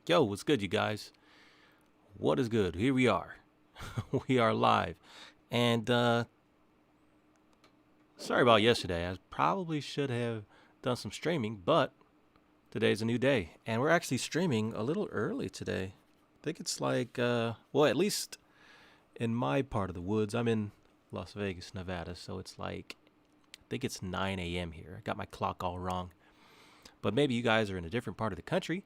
Yo, what's good, you guys? What is good? Here we are. We are live. And sorry about yesterday. I probably should have done some streaming, but today's a new day. And we're actually streaming a little early today. I think it's like, well, at least in my part of the woods. I'm in Las Vegas, Nevada, so it's like, I think it's 9 a.m. here. I got my clock all wrong. But maybe you guys are in a different part of the country,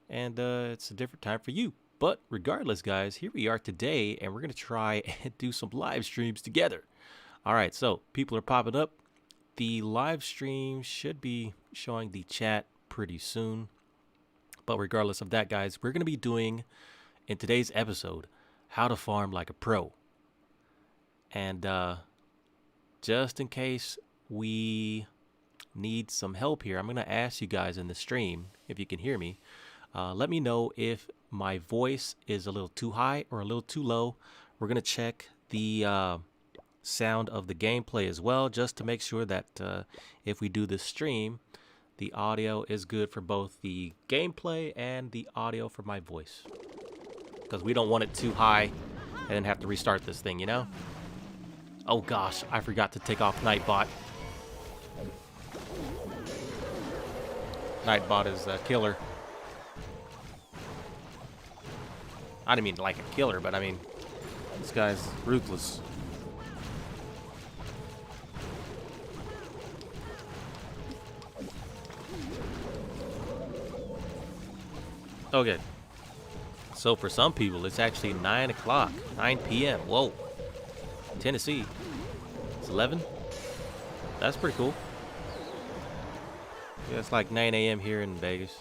and it's a different time for you. But regardless, guys, here we are today, and we're going to try and do some live streams together. All right, so people are popping up. The live stream should be showing the chat pretty soon. But regardless of that, guys, we're going to be doing, in today's episode, how to farm like a pro. And just in case we need some help here, I'm going to ask you guys in the stream, if you can hear me, let me know if my voice is a little too high or a little too low. We're going to check the sound of the gameplay as well, just to make sure that if we do this stream, the audio is good for both the gameplay and the audio for my voice. Because we don't want it too high and then have to restart this thing, you know? Oh gosh, I forgot to take off Nightbot. Nightbot is a killer. I didn't mean like a killer, but I mean, this guy's ruthless. Okay. So for some people, it's actually 9 o'clock, 9 p.m. Whoa. Tennessee. It's 11. That's pretty cool. Yeah, it's like 9 a.m. here in Vegas.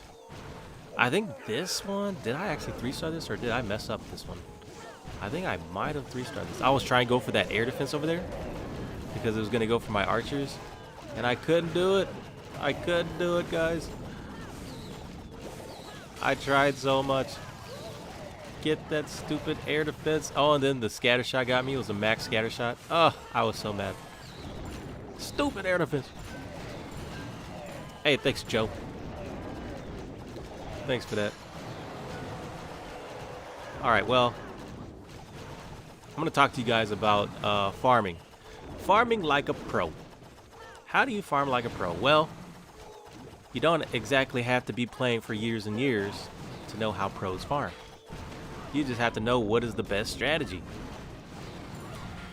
I think this one, did I actually 3-star this or did I mess up this one? I think I might have 3-starred this. I was trying to go for that air defense over there because it was going to go for my archers. And I couldn't do it. I couldn't do it, guys. I tried so much. Get that stupid air defense. Oh, and then the scatter shot got me. It was a max scatter shot. Oh, I was so mad. Stupid air defense. Hey, thanks, Joe. Thanks for that. All right, well, I'm going to talk to you guys about farming. Farming like a pro. How do you farm like a pro? Well, you don't exactly have to be playing for years and years to know how pros farm. You just have to know what is the best strategy.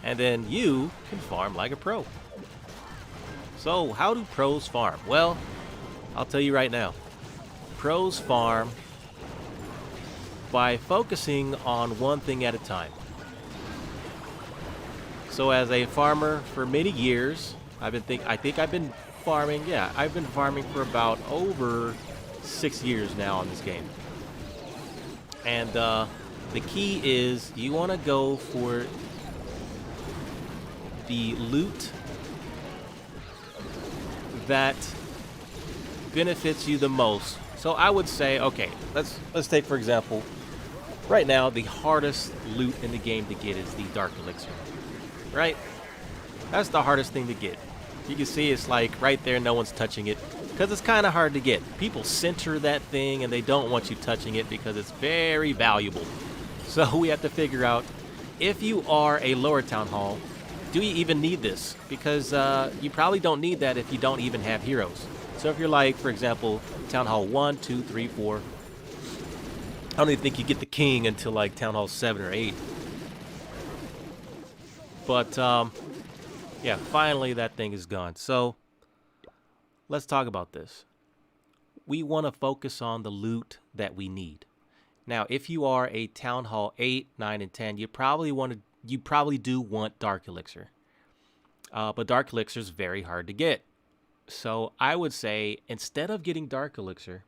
And then you can farm like a pro. So how do pros farm? Well, I'll tell you right now. Pros farm by focusing on one thing at a time. So as a farmer for many years, I think I've been farming. Yeah, I've been farming for about over 6 years now on this game. And the key is you want to go for the loot that benefits you the most. So I would say, okay, let's take for example, right now the hardest loot in the game to get is the Dark Elixir, right? That's the hardest thing to get. You can see it's like right there, no one's touching it because it's kind of hard to get. People center that thing and they don't want you touching it because it's very valuable. So we have to figure out, if you are a lower town hall, do you even need this? Because you probably don't need that if you don't even have heroes. So if you're like, for example, Town Hall 1, 2, 3, 4, I don't even think you get the king until like Town Hall 7 or 8. But yeah, finally that thing is gone. So let's talk about this. We want to focus on the loot that we need. Now, if you are a Town Hall 8, 9, and 10, you probably do want Dark Elixir. But Dark Elixir is very hard to get. So I would say, instead of getting Dark Elixir,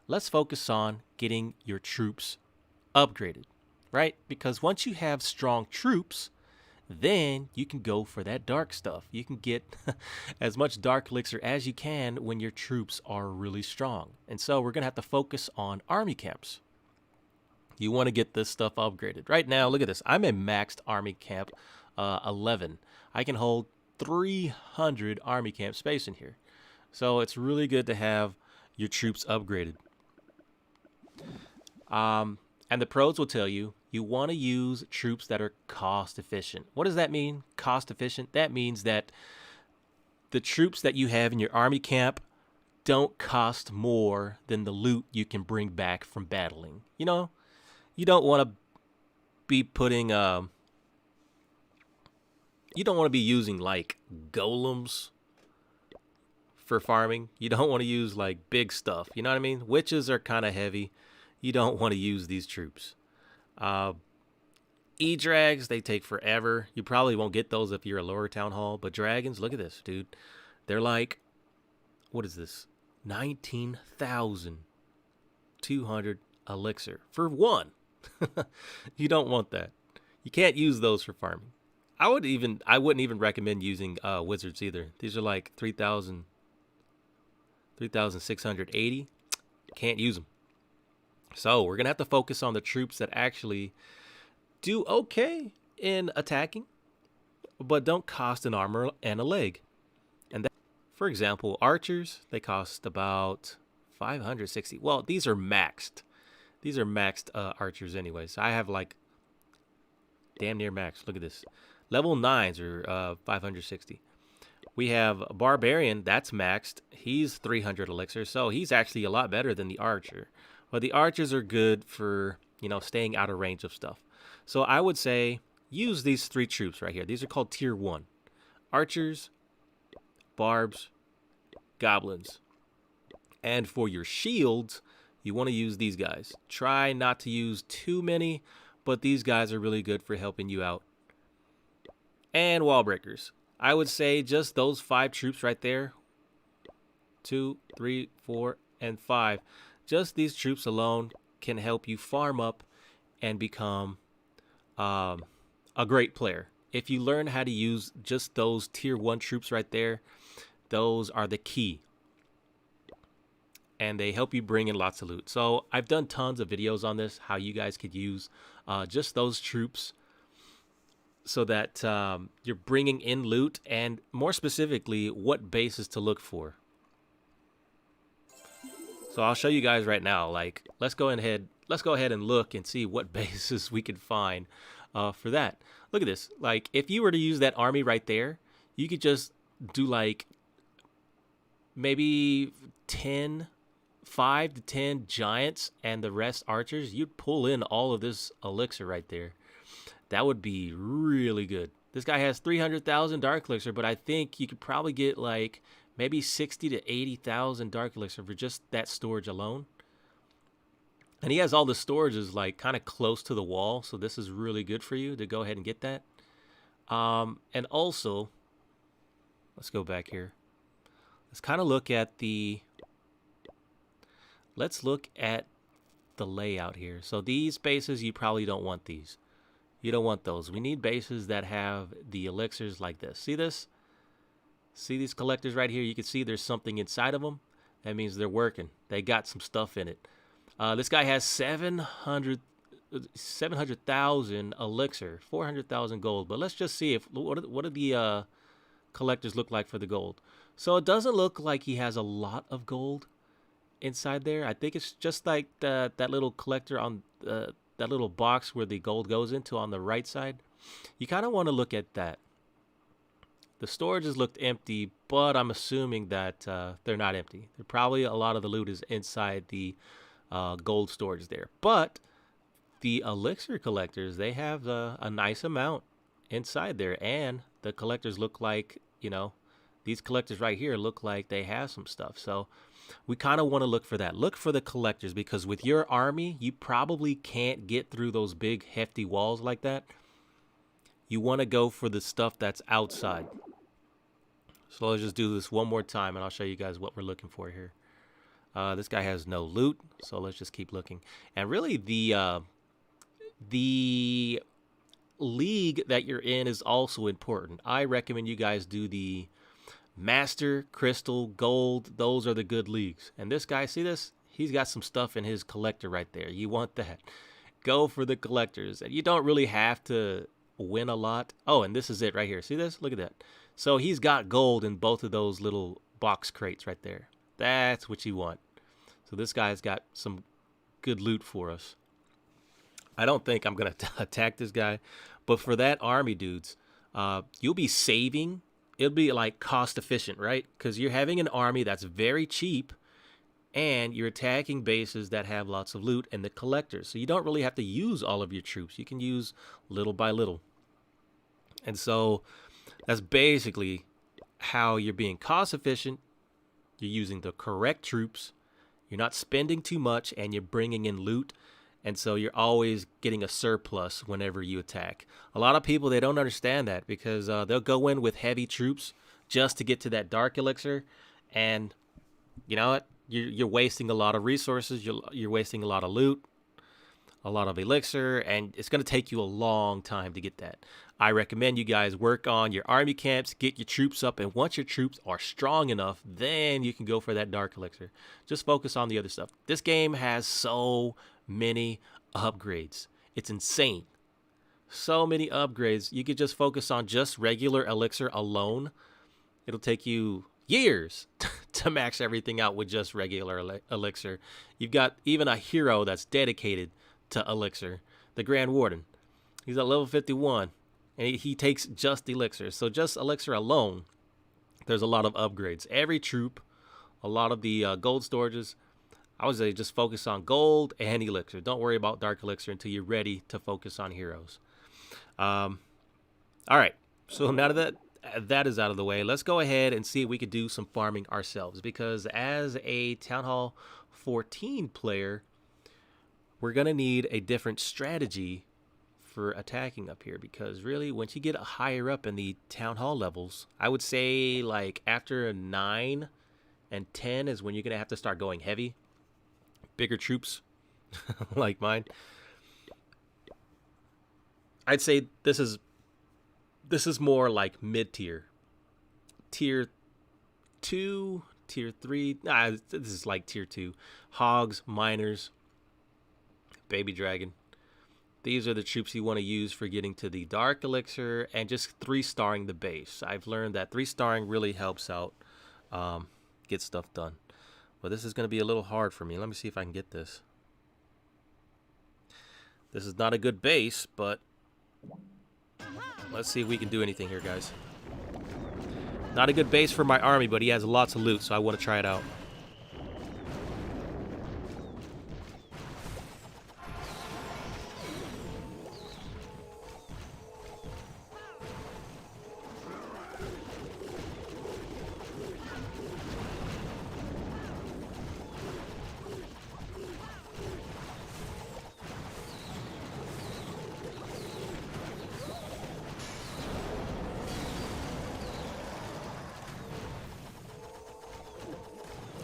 let's focus on getting your troops upgraded, right? Because once you have strong troops, then you can go for that dark stuff. You can get as much Dark Elixir as you can when your troops are really strong. And so we're going to have to focus on army camps. You want to get this stuff upgraded. Right now, look at this. I'm a maxed army camp 11. I can hold 300 army camp space in here. So it's really good to have your troops upgraded. And the pros will tell you, you want to use troops that are cost efficient. What does that mean, cost efficient? That means that the troops that you have in your army camp don't cost more than the loot you can bring back from battling. You know, you don't want to be putting, you don't want to be using like golems for farming. You don't want to use like big stuff. You know what I mean? Witches are kind of heavy. You don't want to use these troops. Uh, E-drags, they take forever. You probably won't get those if you're a lower town hall. But dragons, look at this, dude. They're like, what is this? 19,200 elixir for one. You don't want that. You can't use those for farming. I wouldn't even recommend using wizards either. These are like 3,680. Can't use them. So we're gonna have to focus on the troops that actually do okay in attacking, but don't cost an armor and a leg. And that, for example, archers, they cost about 560. Well, these are maxed. These are maxed archers anyway. So I have like damn near max. Look at this. Level 9s are 560. We have a barbarian, that's maxed. He's 300 elixir, so he's actually a lot better than the archer. But the archers are good for, you know, staying out of range of stuff. So I would say use these 3 troops right here. These are called tier 1. Archers, barbs, goblins. And for your shields, you want to use these guys. Try not to use too many, but these guys are really good for helping you out. And wall breakers. I would say just those 5 troops right there. 2, 3, 4, and 5. Just these troops alone can help you farm up and become a great player. If you learn how to use just those tier 1 troops right there, those are the key. And they help you bring in lots of loot. So I've done tons of videos on this, how you guys could use just those troops so that you're bringing in loot, and more specifically, what bases to look for. So I'll show you guys right now. Like, let's go ahead and look and see what bases we can find for that. Look at this. Like, if you were to use that army right there, you could just do like maybe 5 to 10 giants and the rest archers. You'd pull in all of this elixir right there. That would be really good. This guy has 300,000 dark elixir, but I think you could probably get like maybe 60 to 80,000 dark elixir for just that storage alone. And he has all the storages like kind of close to the wall, so this is really good for you to go ahead and get that. And also, let's go back here. Let's kind of look at the layout here. So these bases, you probably don't want these. You don't want those. We need bases that have the elixirs like this. See this? See these collectors right here? You can see there's something inside of them. That means they're working. They got some stuff in it. This guy has 700,000 elixir, 400,000 gold. But let's just see what do the collectors look like for the gold. So it doesn't look like he has a lot of gold inside there. I think it's just like that little collector on that little box where the gold goes into on the right side. You kind of want to look at that. The storages looked empty, but I'm assuming that they're not empty. They're probably a lot of the loot is inside the gold storage there. But the elixir collectors, they have a nice amount inside there. And the collectors look like, you know, these collectors right here look like they have some stuff. So we kind of want to look for that. Look for the collectors, because with your army, you probably can't get through those big, hefty walls like that. You want to go for the stuff that's outside. So let's just do this one more time, and I'll show you guys what we're looking for here. This guy has no loot, so let's just keep looking. And really, the league that you're in is also important. I recommend you guys do the Master, Crystal, Gold. Those are the good leagues. And this guy, see this? He's got some stuff in his collector right there. You want that. Go for the collectors. And you don't really have to win a lot. Oh, and this is it right here. See this? Look at that. So he's got gold in both of those little box crates right there. That's what you want. So this guy's got some good loot for us. I don't think I'm going to attack this guy. But for that army, dudes, you'll be saving. It'll be like cost efficient, right? Because you're having an army that's very cheap and you're attacking bases that have lots of loot and the collectors. So you don't really have to use all of your troops. You can use little by little. And so that's basically how you're being cost efficient. You're using the correct troops. You're not spending too much and you're bringing in loot. And so you're always getting a surplus whenever you attack. A lot of people, they don't understand that because they'll go in with heavy troops just to get to that dark elixir. And you know what? You're wasting a lot of resources. You're wasting a lot of loot, a lot of elixir, and it's going to take you a long time to get that. I recommend you guys work on your army camps, get your troops up, and once your troops are strong enough, then you can go for that dark elixir. Just focus on the other stuff. This game has so many upgrades. It's insane. So many upgrades. You could just focus on just regular elixir alone. It'll take you years to max everything out with just regular elixir. You've got even a hero that's dedicated to elixir, the Grand Warden. He's at level 51, and he takes just elixir. So just elixir alone, there's a lot of upgrades. Every troop, a lot of the gold storages, I would say just focus on gold and elixir. Don't worry about dark elixir until you're ready to focus on heroes. All right, so now that is out of the way, let's go ahead and see if we could do some farming ourselves, because as a Town Hall 14 player, we're going to need a different strategy for attacking up here, because really once you get higher up in the Town Hall levels, I would say like after 9 and 10 is when you're going to have to start going heavy. Bigger troops like mine. I'd say this is more like mid-tier. Tier 2, Tier 3. Nah, this is like Tier 2. Hogs, miners, baby dragon. These are the troops you want to use for getting to the dark elixir and just 3-starring the base. I've learned that 3-starring really helps out get stuff done. But this is going to be a little hard for me. Let me see if I can get this. This is not a good base, but let's see if we can do anything here, guys. Not a good base for my army, but he has lots of loot, so I want to try it out.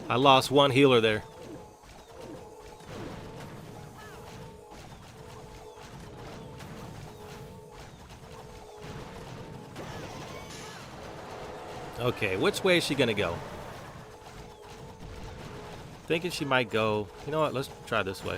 I lost one healer there. Okay, which way is she gonna go? Thinking she might go. You know what? Let's try this way.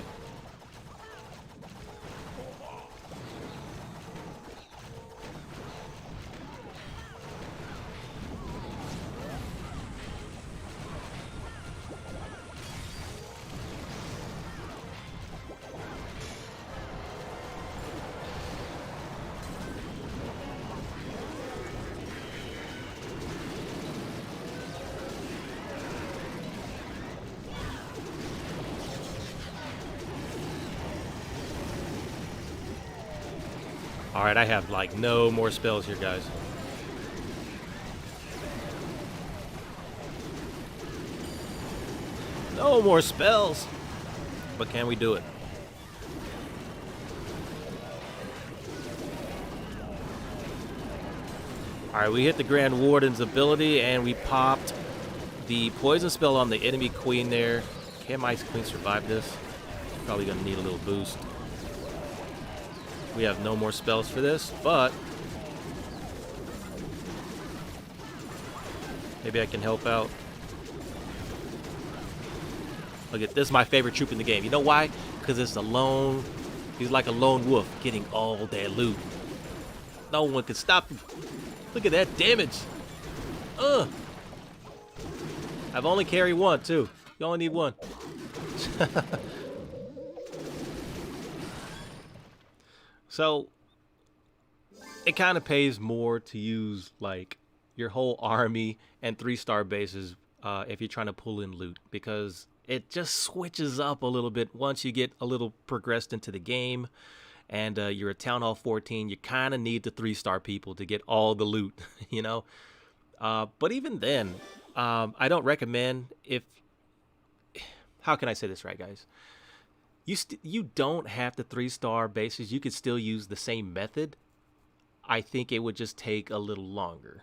Alright, I have like no more spells here, guys. No more spells! But can we do it? Alright, we hit the Grand Warden's ability and we popped the poison spell on the enemy queen there. Can my queen survive this? Probably gonna need a little boost. We have no more spells for this, but maybe I can help out. Look at this, is my favorite troop in the game. You know why? Because it's a lone, he's like a lone wolf getting all that loot. No one can stop him. Look at that damage. I've only carried one, too. You only need one. So it kind of pays more to use like your whole army and 3-star bases if you're trying to pull in loot, because it just switches up a little bit once you get a little progressed into the game and you're at Town Hall 14. You kind of need the 3-star people to get all the loot, you know. But even then, I don't recommend if. How can I say this right, guys? You don't have the 3-star bases. You could still use the same method. I think it would just take a little longer.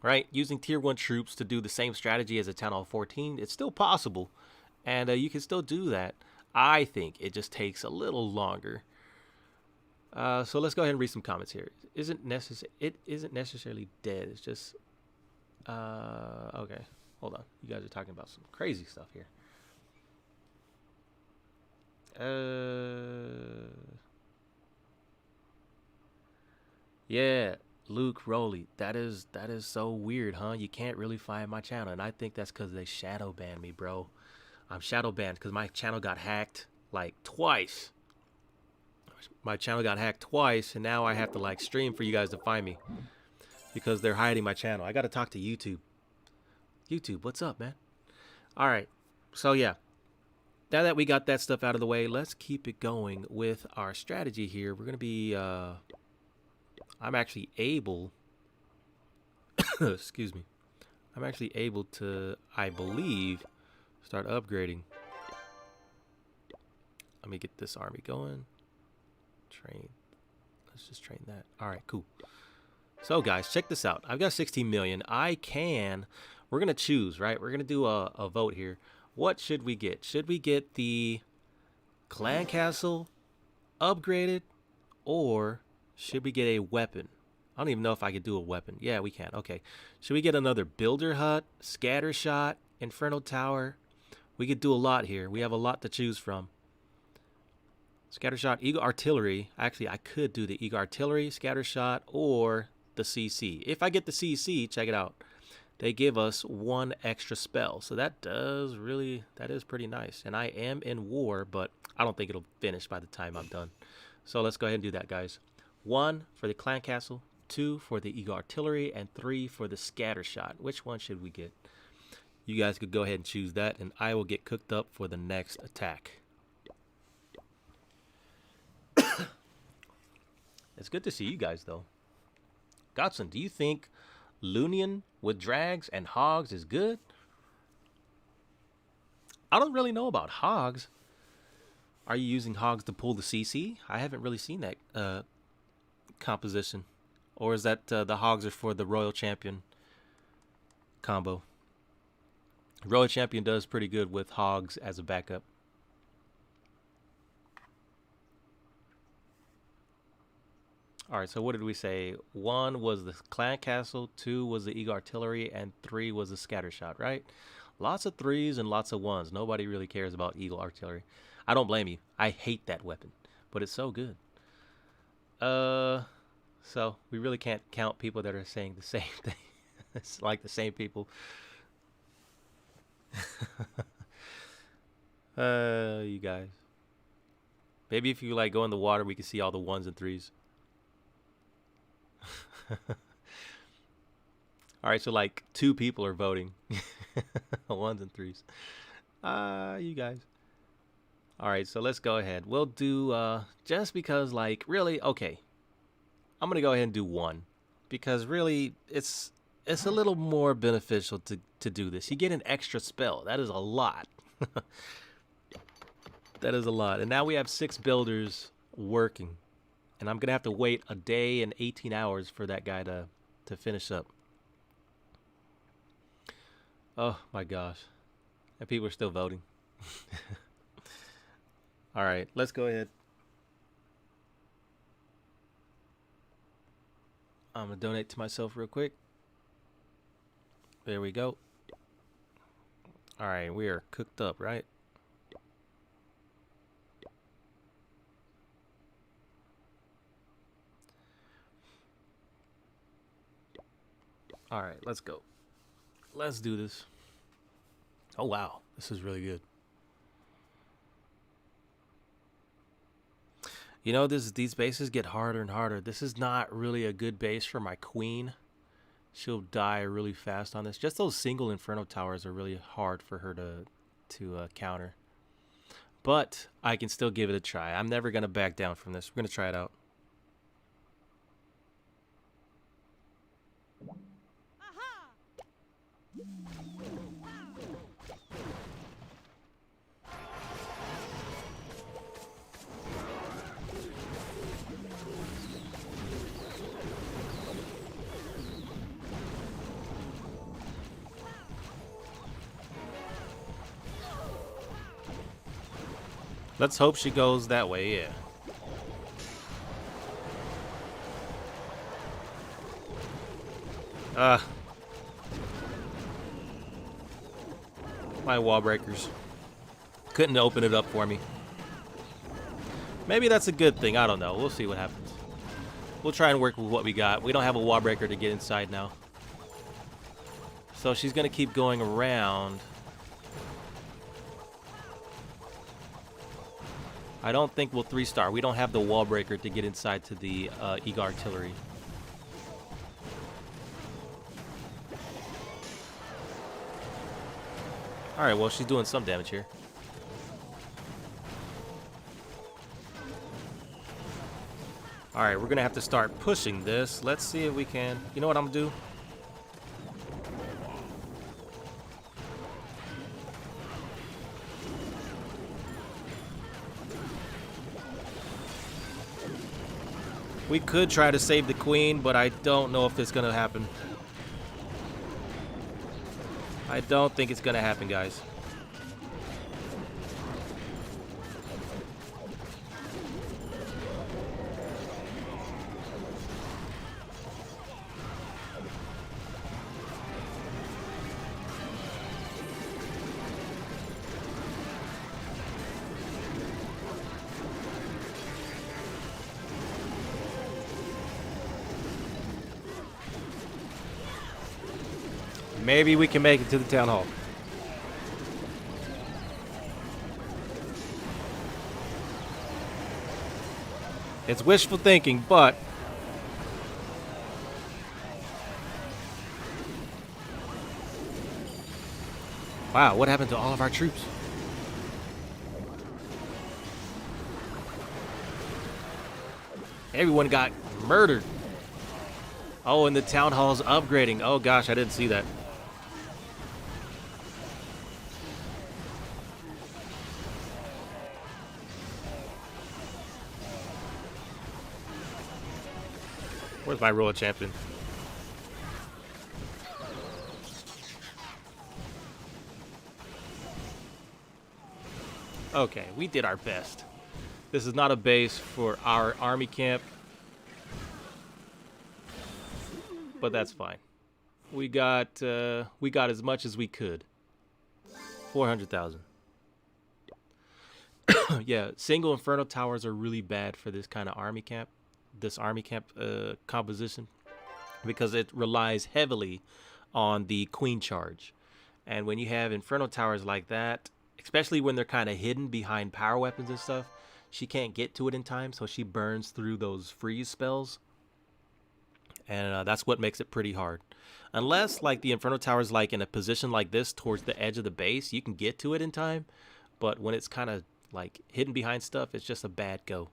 Right? Using tier 1 troops to do the same strategy as a Town Hall 14, it's still possible. And you can still do that. I think it just takes a little longer. So let's go ahead and read some comments here. It isn't necessarily dead. It's just okay. Hold on. You guys are talking about some crazy stuff here. Yeah, Luke Rowley. That is so weird, huh? You can't really find my channel, and I think that's because they shadow banned me, bro. I'm shadow banned because my channel got hacked like twice. My channel got hacked twice, and now I have to like stream for you guys to find me because they're hiding my channel. I got to talk to YouTube. YouTube, what's up, man? All right, so yeah. Now that we got that stuff out of the way, let's keep it going with our strategy here. We're gonna be. I'm actually able. Excuse me. I'm actually able to, I believe, start upgrading. Let me get this army going. Train. Let's just train that. All right, cool. So, guys, check this out. I've got 16 million. We're going to choose, right? We're going to do a vote here. What should we get? Should we get the clan castle upgraded, or should we get a weapon? I don't even know if I could do a weapon. Yeah, we can. Okay. Should we get another builder hut, scatter shot, inferno tower? We could do a lot here. We have a lot to choose from. Scatter shot, eagle artillery. Actually, I could do the eagle artillery, scatter shot, or the CC. If I get the CC, check it out. They give us 1 extra spell. So that is pretty nice. And I am in war, but I don't think it'll finish by the time I'm done. So let's go ahead and do that, guys. 1 for the clan castle, 2 for the eagle artillery, and 3 for the scatter shot. Which one should we get? You guys could go ahead and choose that, and I will get cooked up for the next attack. It's good to see you guys, though. Godson, do you think Lunian with drags and hogs is good? I don't really know about hogs. Are you using hogs to pull the CC? I haven't really seen that composition. Or is that the hogs are for the Royal Champion combo? Royal Champion does pretty good with hogs as a backup. All right, so what did we say? 1 was the clan castle, 2 was the eagle artillery, and 3 was the scatter shot, right? Lots of 3s and lots of 1s. Nobody really cares about eagle artillery. I don't blame you. I hate that weapon, but it's so good. So we really can't count people that are saying the same thing. It's like the same people. You guys. Maybe if you like go in the water, we can see all the 1s and 3s. All right, so like 2 people are voting. 1s and 3s. You guys. All right, so let's go ahead. We'll do just because, like, really, okay. I'm gonna go ahead and do 1 because really it's a little more beneficial to do this. You get an extra spell. That is a lot. That is a lot. And now we have 6 builders working. And I'm going to have to wait a day and 18 hours for that guy to finish up. Oh, my gosh. And people are still voting. All right, let's go ahead. I'm going to donate to myself real quick. There we go. All right, we are cooked up, right? All right, let's go. Let's do this. Oh, wow. This is really good. You know, these bases get harder and harder. This is not really a good base for my queen. She'll die really fast on this. Just those single Inferno towers are really hard for her to counter. But I can still give it a try. I'm never going to back down from this. We're going to try it out. Let's hope she goes that way, yeah. My wall breakers couldn't open it up for me. Maybe that's a good thing. I don't know. We'll see what happens. We'll try and work with what we got. We don't have a wall breaker to get inside now. So she's going to keep going around. I don't think we'll 3-star. We don't have the wall breaker to get inside to the Eagle artillery. Alright, well, she's doing some damage here. Alright, we're going to have to start pushing this. Let's see if we can. You know what I'm going to do? We could try to save the queen, but I don't know if it's going to happen. I don't think it's going to happen, guys. Maybe we can make it to the town hall. It's wishful thinking, but wow, what happened to all of our troops? Everyone got murdered. Oh, and the town hall's upgrading. Oh gosh, I didn't see that. Where's my royal champion? Okay, we did our best. This is not a base for our army camp, but that's fine. We got as much as we could. 400,000. Yeah, single Inferno towers are really bad for this kind of army camp. This army camp composition, because it relies heavily on the queen charge. And when you have Inferno towers like that, especially when they're kind of hidden behind power weapons and stuff, she can't get to it in time, so she burns through those freeze spells. And that's what makes it pretty hard. Unless like the Inferno tower is like in a position like this towards the edge of the base, you can get to it in time. But when it's kind of like hidden behind stuff, it's just a bad go.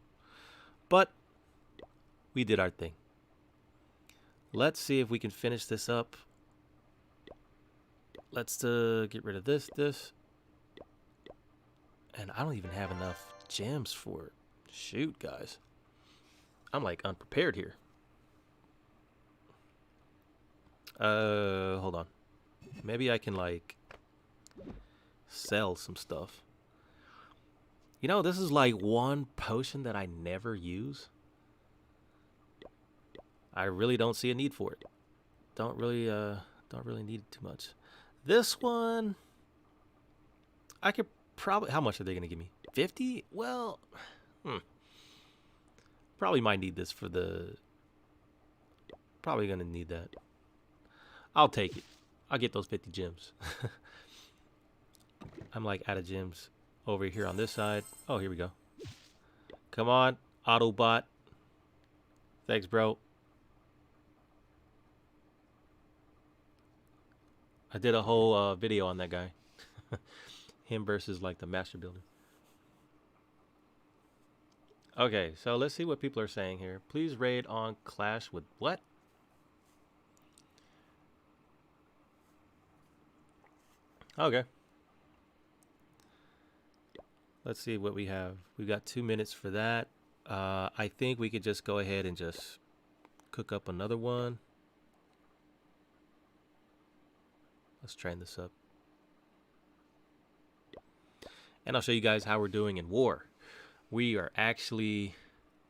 But we did our thing. Let's see if we can finish this up. Let's get rid of this. And I don't even have enough gems for it. Shoot, guys. I'm like unprepared here. Hold on. Maybe I can like sell some stuff. You know, this is like one potion that I never use. I really don't see a need for it. Don't really need it too much. This one, I could probably. How much are they gonna give me? 50? Well, probably might need this for the. Probably gonna need that. I'll take it. I'll get those 50 gems. I'm like out of gems over here on this side. Oh, here we go. Come on. Autobot. Thanks, bro. I did a whole video on that guy. Him versus like the master builder. Okay, so let's see what people are saying here. Please raid on Clash with what? Okay. Let's see what we have. We've got 2 minutes for that. I think we could just go ahead and just cook up another one. Let's train this up. And I'll show you guys how we're doing in war. We are actually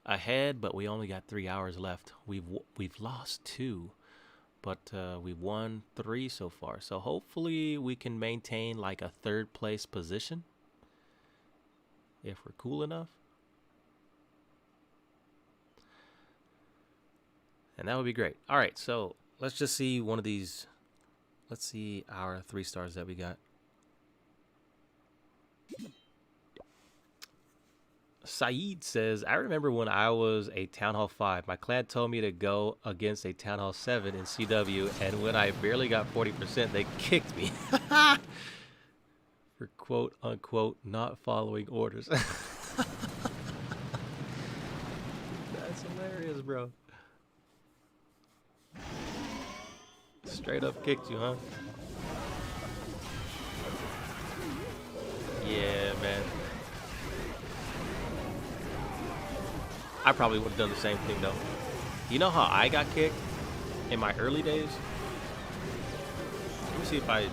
ahead, but we only got 3 hours left. We've lost 2, but we've won 3 so far. So hopefully we can maintain like a 3rd place position if we're cool enough. And that would be great. All right, so let's just see one of these. Let's see our 3 stars that we got. Saeed says, I remember when I was a Town Hall 5, my clan told me to go against a Town Hall 7 in CW, and when I barely got 40%, they kicked me. For quote unquote not following orders. That's hilarious, bro. Straight up kicked you, huh? Yeah, man. I probably would have done the same thing though. You know how I got kicked in my early days? Let me see if I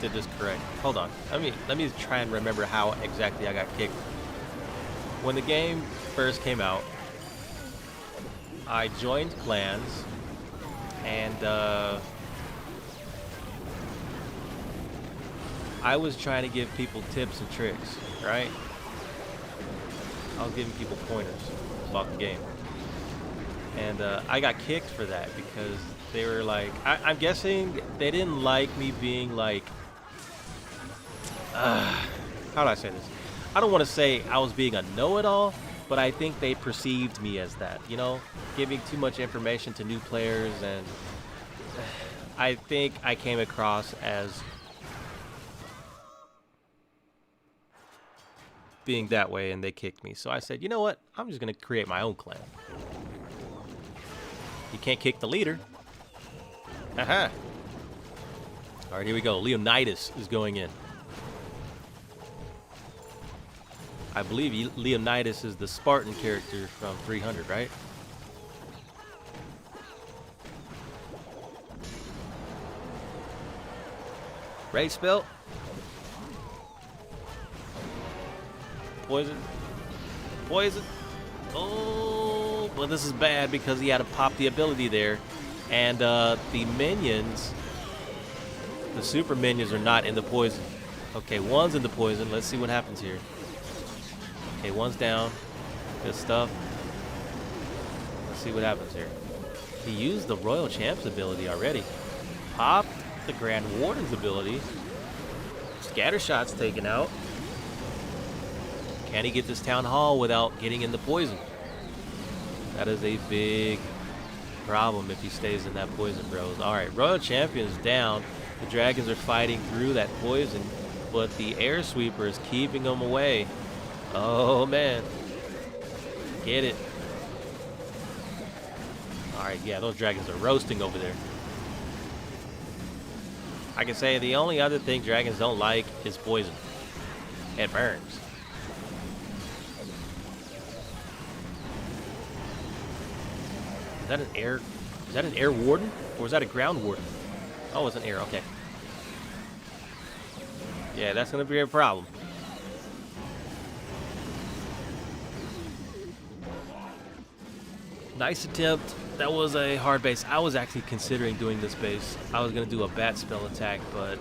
did this correct. Hold on. Let me try and remember how exactly I got kicked. When the game first came out, I joined clans and I was trying to give people tips and tricks, right? I was giving people pointers about the game. And I got kicked for that because they were like, I'm guessing they didn't like me being like, how do I say this? I don't want to say I was being a know-it-all, but I think they perceived me as that, you know, giving too much information to new players, and I think I came across as being that way, and they kicked me. So I said, you know what? I'm just going to create my own clan. You can't kick the leader. Aha. All right, here we go. Leonidas is going in. I believe Leonidas is the Spartan character from 300, right? Raid spell. Poison. Poison. Oh, well, this is bad because he had to pop the ability there. And the minions, the super minions, are not in the poison. Okay, one's in the poison. Let's see what happens here. Okay, one's down. Good stuff. Let's see what happens here. He used the Royal Champ's ability already. Popped the Grand Warden's ability. Scatter shot's taken out. Can he get this Town Hall without getting in the poison? That is a big problem if he stays in that poison, bros. All right, Royal Champion's down. The dragons are fighting through that poison, but the air sweeper is keeping them away. Oh, man. Get it. All right, yeah, those dragons are roasting over there. I can say the only other thing dragons don't like is poison. It burns. Is that an air? Is that an air warden? Or is that a ground warden? Oh, it's an air, okay. Yeah, that's gonna be a problem. Nice attempt. That was a hard base. I was actually considering doing this base. I was gonna do a bat spell attack, but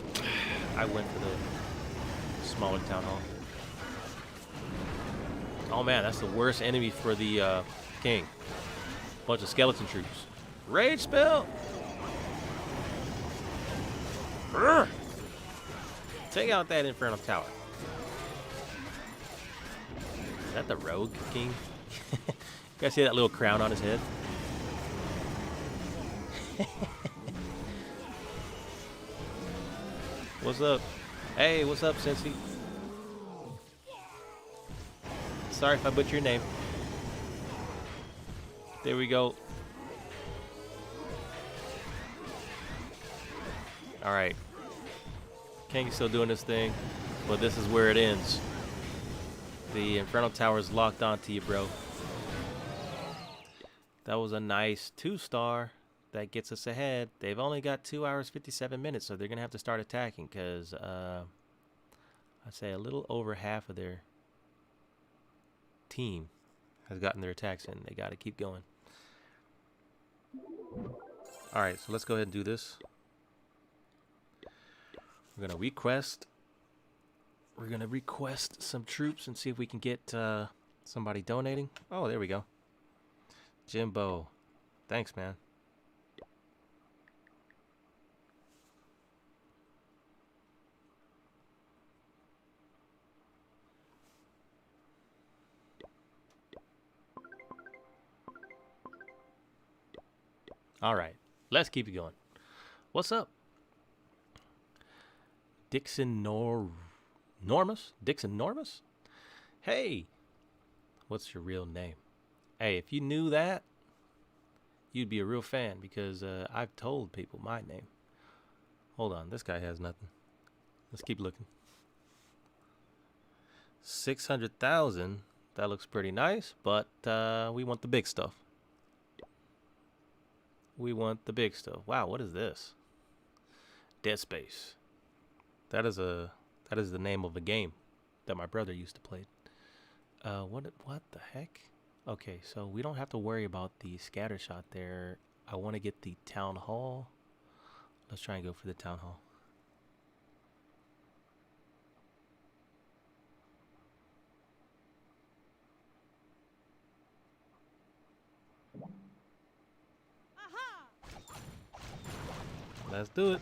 I went for the smaller town hall. Oh man, that's the worst enemy for the king. Bunch of skeleton troops. Rage spell. Urgh. Take out that Infernal Tower. Is that the Rogue King? You guys see that little crown on his head? What's up? Hey, what's up, Cincy? Sorry if I butchered your name. There we go. Alright. Kang's still doing this thing, but this is where it ends. The Inferno Tower is locked onto you, bro. That was a nice 2-star. That gets us ahead. They've only got 2 hours, 57 minutes, so they're going to have to start attacking because I'd say a little over half of their team has gotten their attacks in. They got to keep going. All right, so let's go ahead and do this. We're going to request. We're going to request some troops and see if we can get somebody donating. Oh, there we go. Jimbo. Thanks, man. All right, let's keep it going. What's up? Dixon Normus? Dixon Normus? Hey, what's your real name? Hey, if you knew that, you'd be a real fan because I've told people my name. Hold on, this guy has nothing. Let's keep looking. 600,000. That looks pretty nice, but we want the big stuff. We want the big stuff. Wow, what is this? Dead Space. That is the name of a game that my brother used to play. What the heck? Okay, so we don't have to worry about the scatter shot there. I want to get the town hall. Let's try and go for the town hall. Let's do it.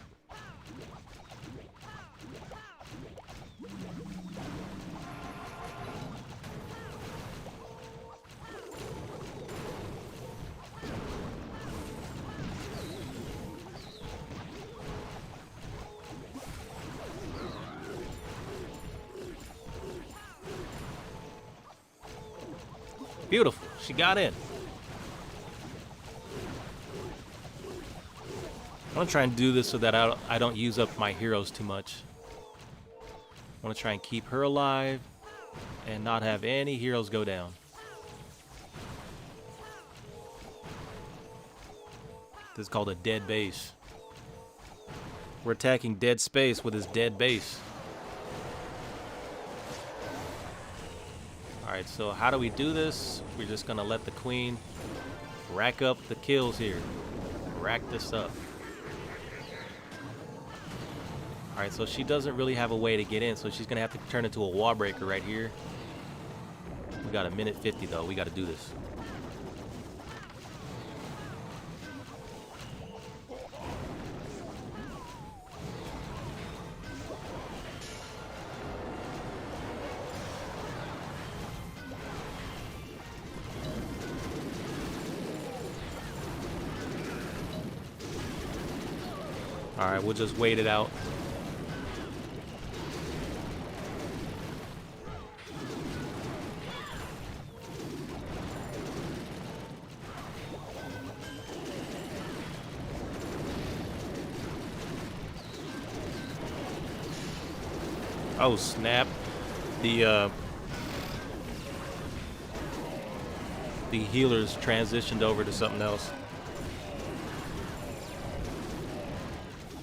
Beautiful. She got in. I'm going to try and do this so that I don't use up my heroes too much. I want to try and keep her alive and not have any heroes go down. This is called a dead base. We're attacking dead space with his dead base. Alright, so how do we do this? We're just going to let the queen rack up the kills here. Rack this up. Alright, so she doesn't really have a way to get in, so she's going to have to turn into a wall breaker right here. We got a minute 50 though. We got to do this. Alright, we'll just wait it out. Oh snap. The healers transitioned over to something else.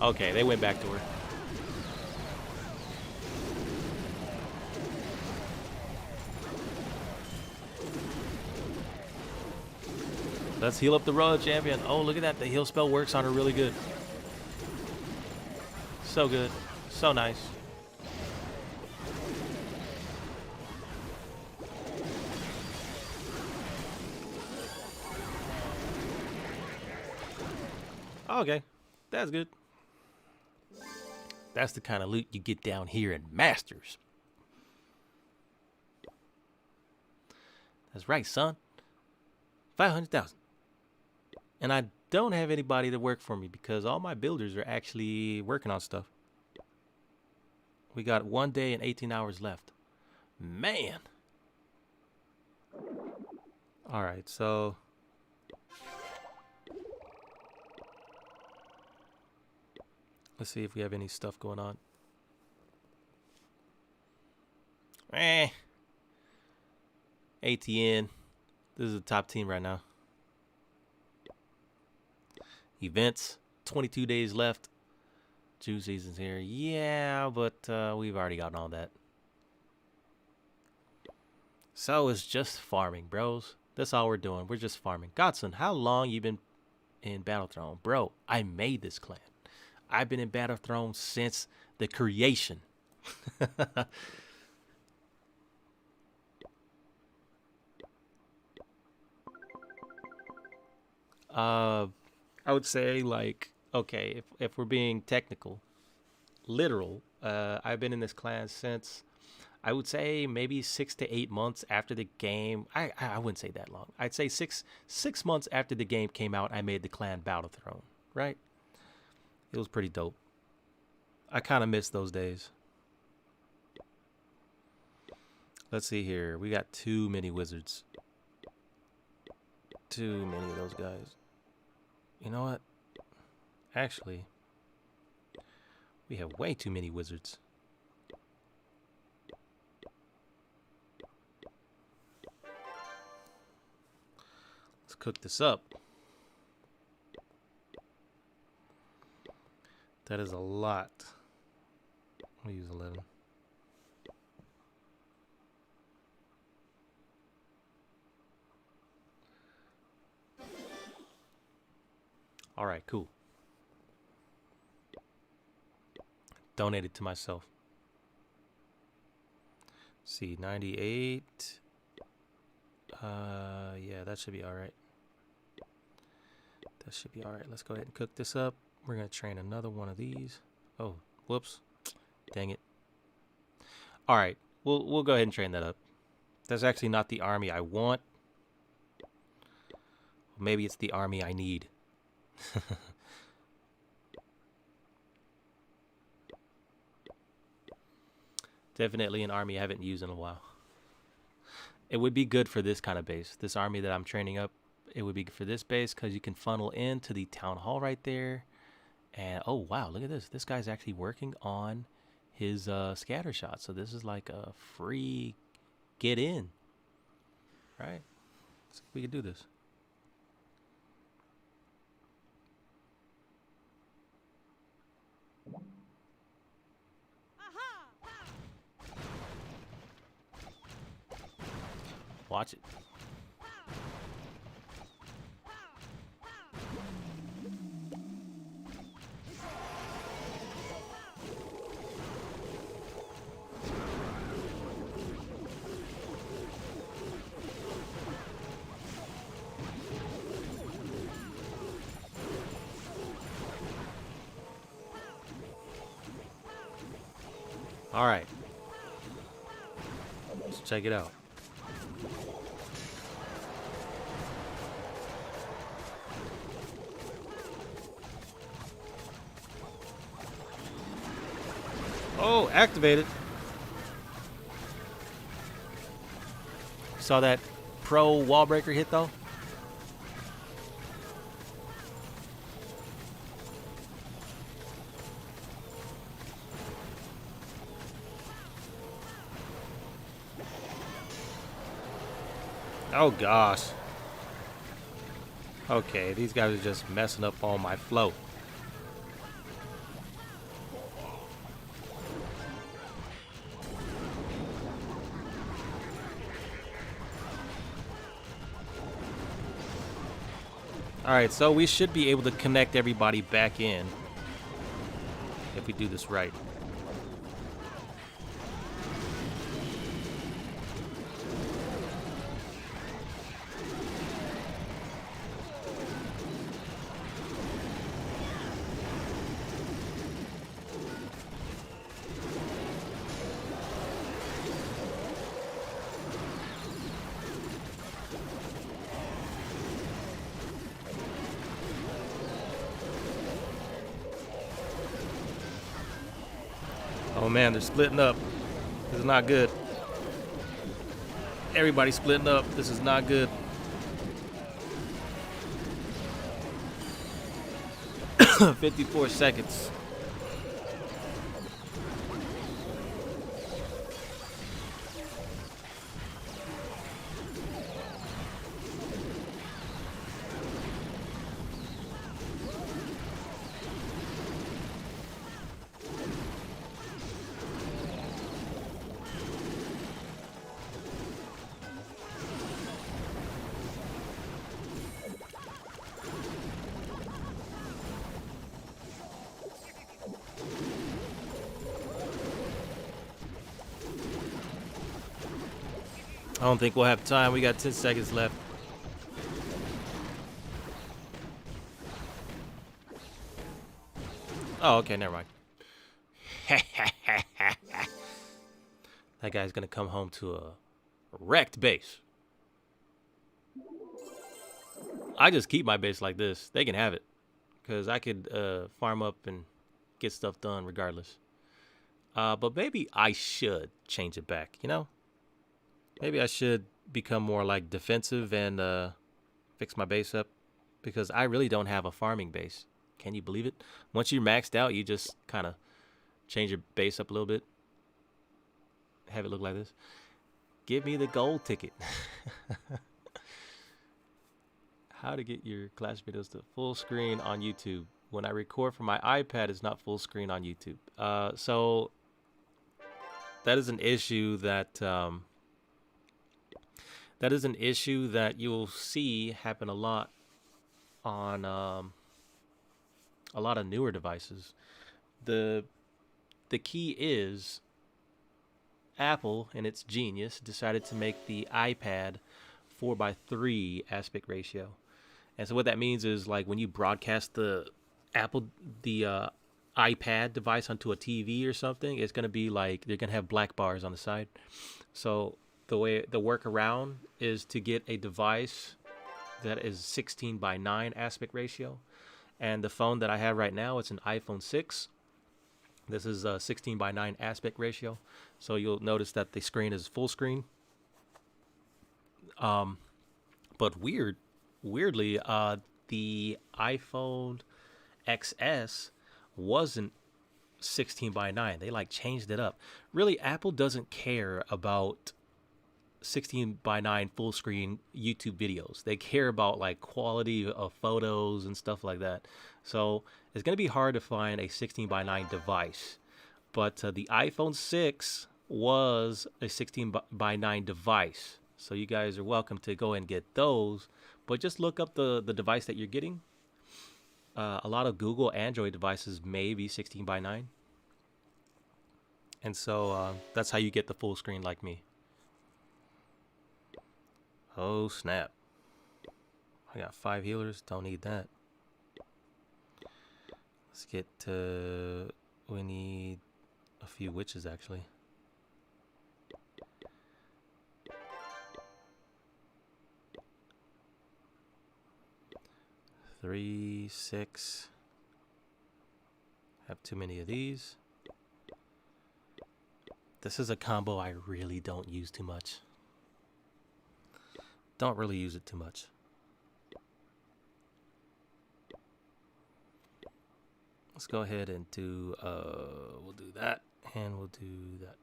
Okay, they went back to her. Let's heal up the road, champion. Oh, look at that. The heal spell works on her really good. So good. So nice. Okay, that's good. That's the kind of loot you get down here in Masters. That's right, son. 500,000. And I don't have anybody to work for me because all my builders are actually working on stuff. We got 1 day and 18 hours left. Man. All right, so let's see if we have any stuff going on. ATN. This is the top team right now. Events. 22 days left. June season's here. Yeah, but we've already gotten all that. So it's just farming, bros. That's all we're doing. We're just farming. Godson, how long you been in Battlethrone? Bro, I made this clan. I've been in Battlethrone since the creation. I would say, like, okay, if we're being technical, literal, I've been in this clan since, I would say, maybe 6 to 8 months after the game. I wouldn't say that long. I'd say six months after the game came out, I made the clan Battlethrone, right? It was pretty dope. I kind of miss those days. Let's see here. We got too many wizards. Too many of those guys. You know what? Actually, we have way too many wizards. Let's cook this up. That is a lot. We'll use 11. All right, cool. Donated to myself. Let's see, 98. Yeah, that should be all right. That should be all right. Let's go ahead and cook this up. We're gonna train another one of these. Oh, whoops. Dang it. All right, we'll go ahead and train that up. That's actually not the army I want. Maybe it's the army I need. Definitely an army I haven't used in a while. It would be good for this kind of base. This army that I'm training up, it would be good for this base because you can funnel into the town hall right there. And oh wow, look at this. This guy's actually working on his scatter shot. So this is like a free get in. Right? So we can do this. Watch it. All right. Let's check it out. Oh, activated. Saw that pro wall breaker hit though. Oh gosh. Okay, these guys are just messing up on my flow. Alright, so we should be able to connect everybody back in if we do this right. Oh man, they're splitting up. This is not good. Everybody's splitting up. This is not good. 54 seconds. I don't think we'll have time. We got 10 seconds left. Oh, okay, never mind. That guy's gonna come home to a wrecked base. I just keep my base like this. They can have it. Because I could farm up and get stuff done regardless. But maybe I should change it back, you know? Maybe I should become more like defensive and fix my base up. Because I really don't have a farming base. Can you believe it? Once you're maxed out, you just kind of change your base up a little bit. Have it look like this. Give me the gold ticket. How to get your class videos to full screen on YouTube. When I record from my iPad, it's not full screen on YouTube. So that is an issue that you'll see happen a lot on a lot of newer devices. The key is Apple, in its genius, decided to make the iPad 4:3 aspect ratio. And so what that means is, like, when you broadcast the iPad device onto a TV or something, it's going to be like they're going to have black bars on the side. So the workaround is to get a device that is 16:9 aspect ratio. And the phone that I have right now, it's an iPhone 6. This is a 16:9 aspect ratio. So you'll notice that the screen is full screen. But weirdly, the iPhone XS wasn't 16:9. They like changed it up. Really, Apple doesn't care about 16:9 full screen YouTube videos. They care about like quality of photos and stuff like that. So it's going to be hard to find a 16:9 device. But the iPhone 6 was a 16:9 device. So you guys are welcome to go and get those. But just look up the device that you're getting. A lot of Google Android devices may be 16:9. And so that's how you get the full screen like me. Oh, snap. I got 5 healers. Don't need that. Let's get to... We need a few witches, actually. Three, 6. Have too many of these. This is a combo I really don't use too much. Don't really use it too much. Let's go ahead and do, we'll do that, and we'll do that.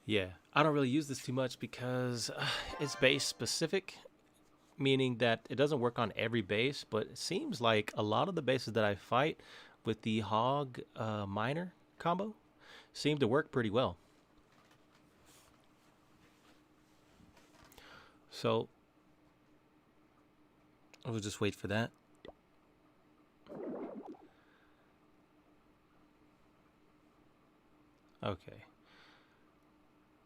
Yeah, I don't really use this too much because it's base specific, meaning that it doesn't work on every base, but it seems like a lot of the bases that I fight with the hog miner combo seem to work pretty well. So we'll just wait for that. Okay.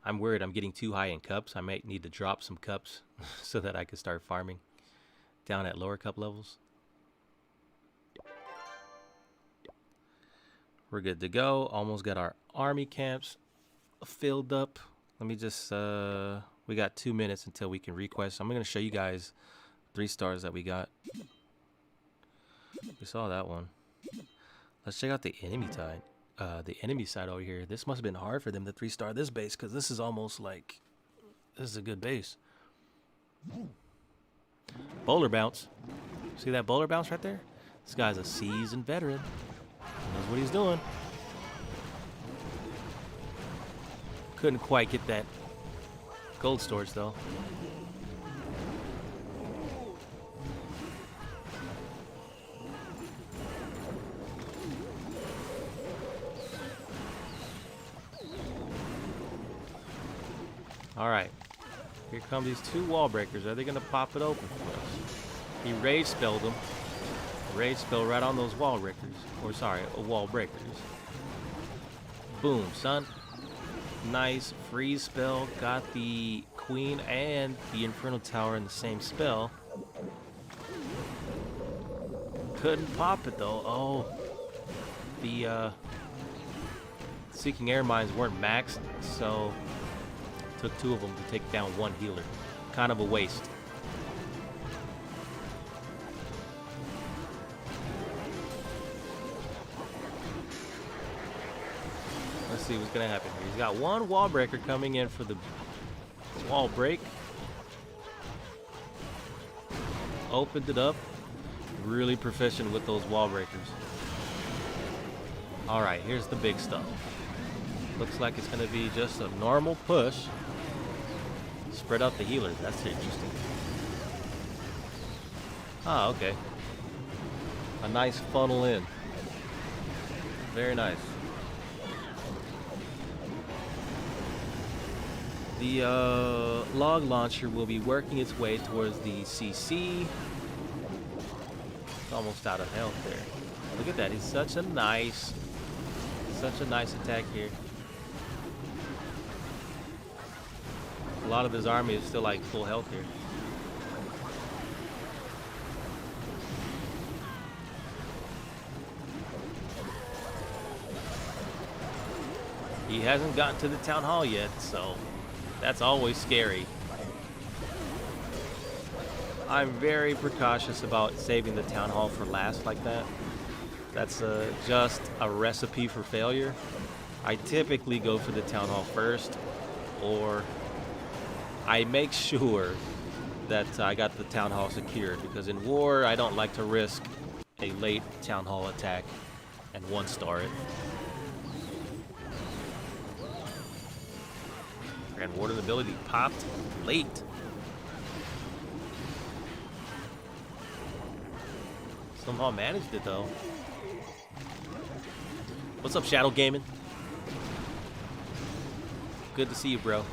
I'm worried I'm getting too high in cups. I might need to drop some cups so that I can start farming down at lower cup levels. We're good to go. Almost got our army camps filled up. Let me just, we got 2 minutes until we can request. I'm going to show you guys 3 stars that we got. We saw that one. Let's check out the enemy side. The enemy side over here. This must have been hard for them to 3-star this base, because this is almost like, this is a good base. Bowler bounce. See that bowler bounce right there? This guy's a seasoned veteran. He knows what he's doing. Couldn't quite get that gold storage though. All right, here come these 2 wall breakers. Are they gonna pop it open for us? He rage spelled them. Rage spell right on those wall breakers. Or sorry, wall breakers. Boom, son. Nice freeze spell. Got the queen and the infernal tower in the same spell. Couldn't pop it though. Oh, the seeking air mines weren't maxed, so took 2 of them to take down 1 healer. Kind of a waste. Let's see what's gonna happen here. He's got 1 wall breaker coming in for the wall break. Opened it up. Really proficient with those wall breakers. Alright, here's the big stuff. Looks like it's gonna be just a normal push. Spread out the healers. That's interesting. Ah, okay. A nice funnel in. Very nice. The log launcher will be working its way towards the CC. It's almost out of health there. Look at that. He's such a nice attack here. A lot of his army is still like full health here. He hasn't gotten to the town hall yet, so that's always scary. I'm very precautious about saving the town hall for last like that. That's just a recipe for failure. I typically go for the town hall first, or I make sure that I got the town hall secured, because in war I don't like to risk a late town hall attack and 1-star it. Grand Warden ability popped late. Somehow managed it though. What's up, Shadow Gaming? Good to see you, bro.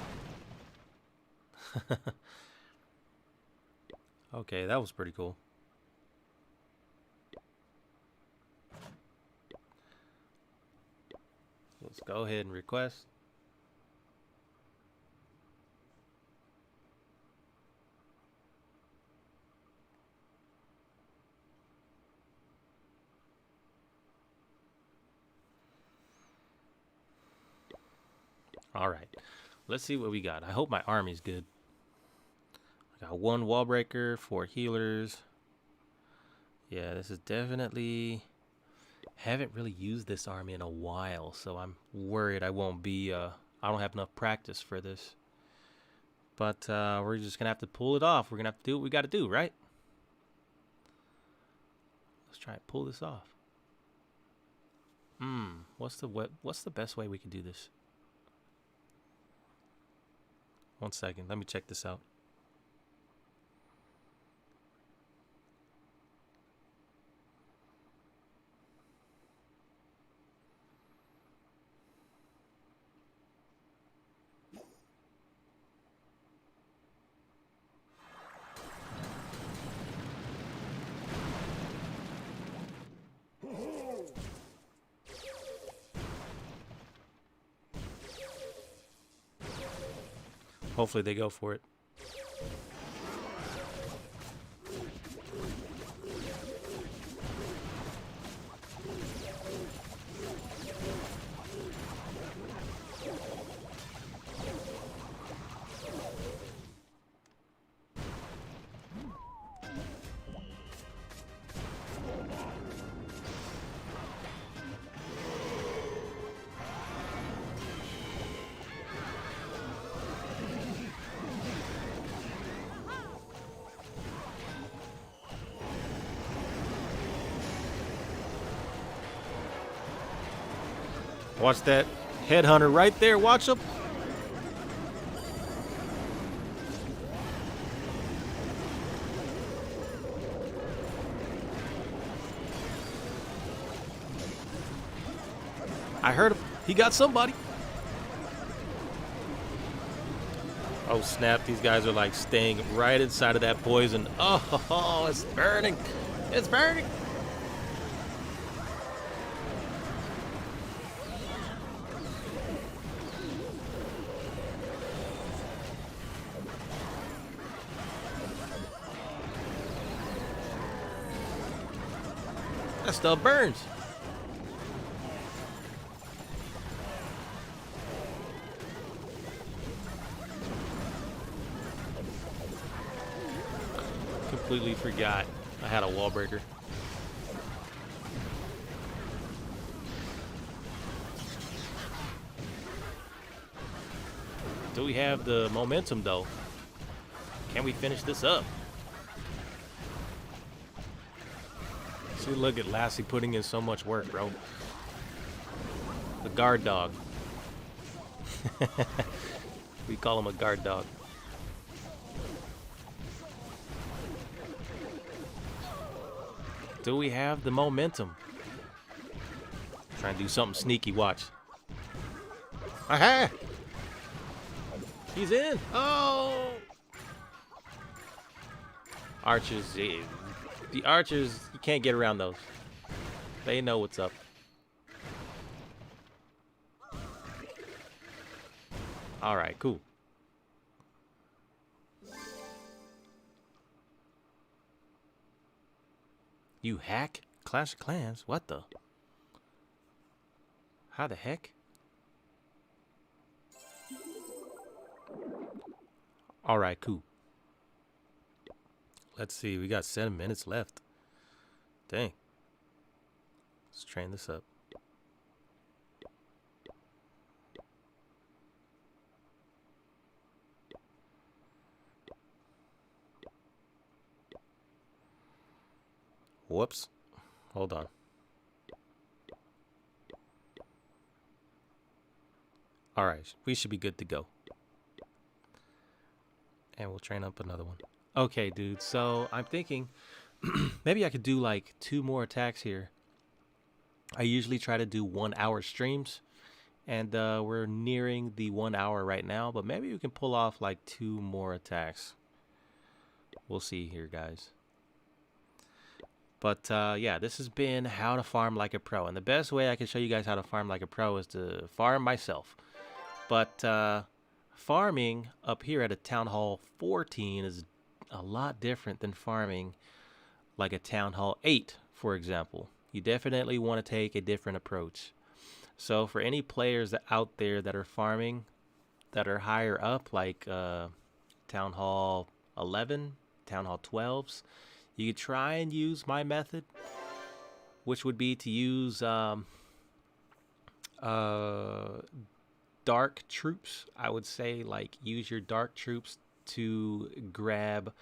Okay, that was pretty cool. Let's go ahead and request. All right, let's see what we got. I hope my army's good. I got 1 wall breaker, 4 healers. Yeah, this is definitely... Haven't really used this army in a while, so I'm worried I won't be... I don't have enough practice for this. But we're just gonna have to pull it off. We're gonna have to do what we gotta do, right? Let's try and pull this off. What's the best way we can do this? 1 second, let me check this out. Hopefully they go for it. Watch that headhunter right there. Watch him. I heard him. He got somebody. Oh, snap. These guys are like staying right inside of that poison. Oh, it's burning. It's burning. That stuff burns. Completely forgot I had a wall breaker. Do we have the momentum though? Can we finish this up? See, look at Lassie putting in so much work, bro. The guard dog. We call him a guard dog. Do we have the momentum? Trying to do something sneaky, watch. Aha! He's in! Oh! Archers, the archers, you can't get around those. They know what's up. Alright, cool. You hack Clash of Clans? What the? How the heck? Alright, cool. Let's see, we got 7 minutes left. Dang. Let's train this up. Whoops. Hold on. Alright, we should be good to go. And we'll train up another one. Okay, dude, so I'm thinking maybe I could do like 2 more attacks here. I usually try to do 1 hour streams, and we're nearing the 1 hour right now, but maybe we can pull off like 2 more attacks. We'll see here, guys. But yeah, this has been how to farm like a pro, and the best way I can show you guys how to farm like a pro is to farm myself. But farming up here at a Town Hall 14 is a lot different than farming like a Town Hall 8, for example. You definitely want to take a different approach. So for any players out there that are farming that are higher up, like Town Hall 11, Town Hall 12s, you could try and use my method, which would be to use dark troops. I would say, like, use your dark troops to grab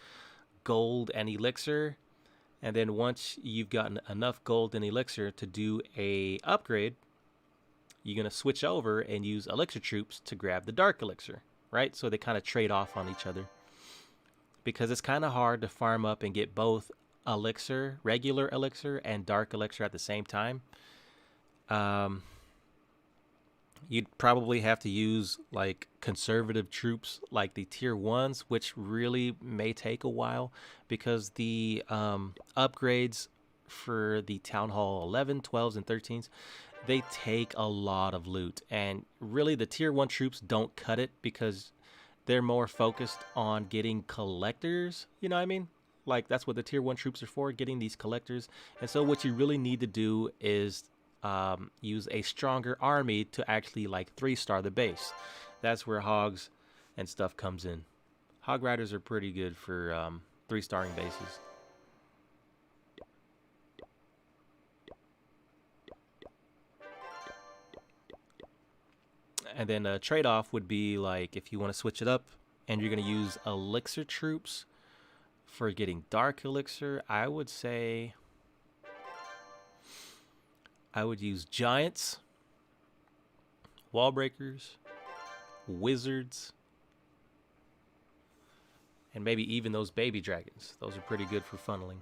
gold and elixir, and then once you've gotten enough gold and elixir to do a upgrade, you're gonna switch over and use elixir troops to grab the dark elixir, right? So they kind of trade off on each other, because it's kind of hard to farm up and get both elixir, regular elixir, and dark elixir at the same time. You'd probably have to use like conservative troops like the tier 1s, which really may take a while, because the upgrades for the Town Hall 11, 12s, and 13s, they take a lot of loot. And really the tier 1 troops don't cut it, because they're more focused on getting collectors, you know what I mean? Like, that's what the tier 1 troops are for, getting these collectors. And so what you really need to do is use a stronger army to actually like 3-star the base. That's where hogs and stuff comes in. Hog riders are pretty good for 3-starring bases. And then a trade-off would be like if you want to switch it up and you're going to use elixir troops for getting dark elixir, I would say I would use giants wall breakers, wizards, and maybe even those baby dragons. Those are pretty good for funneling.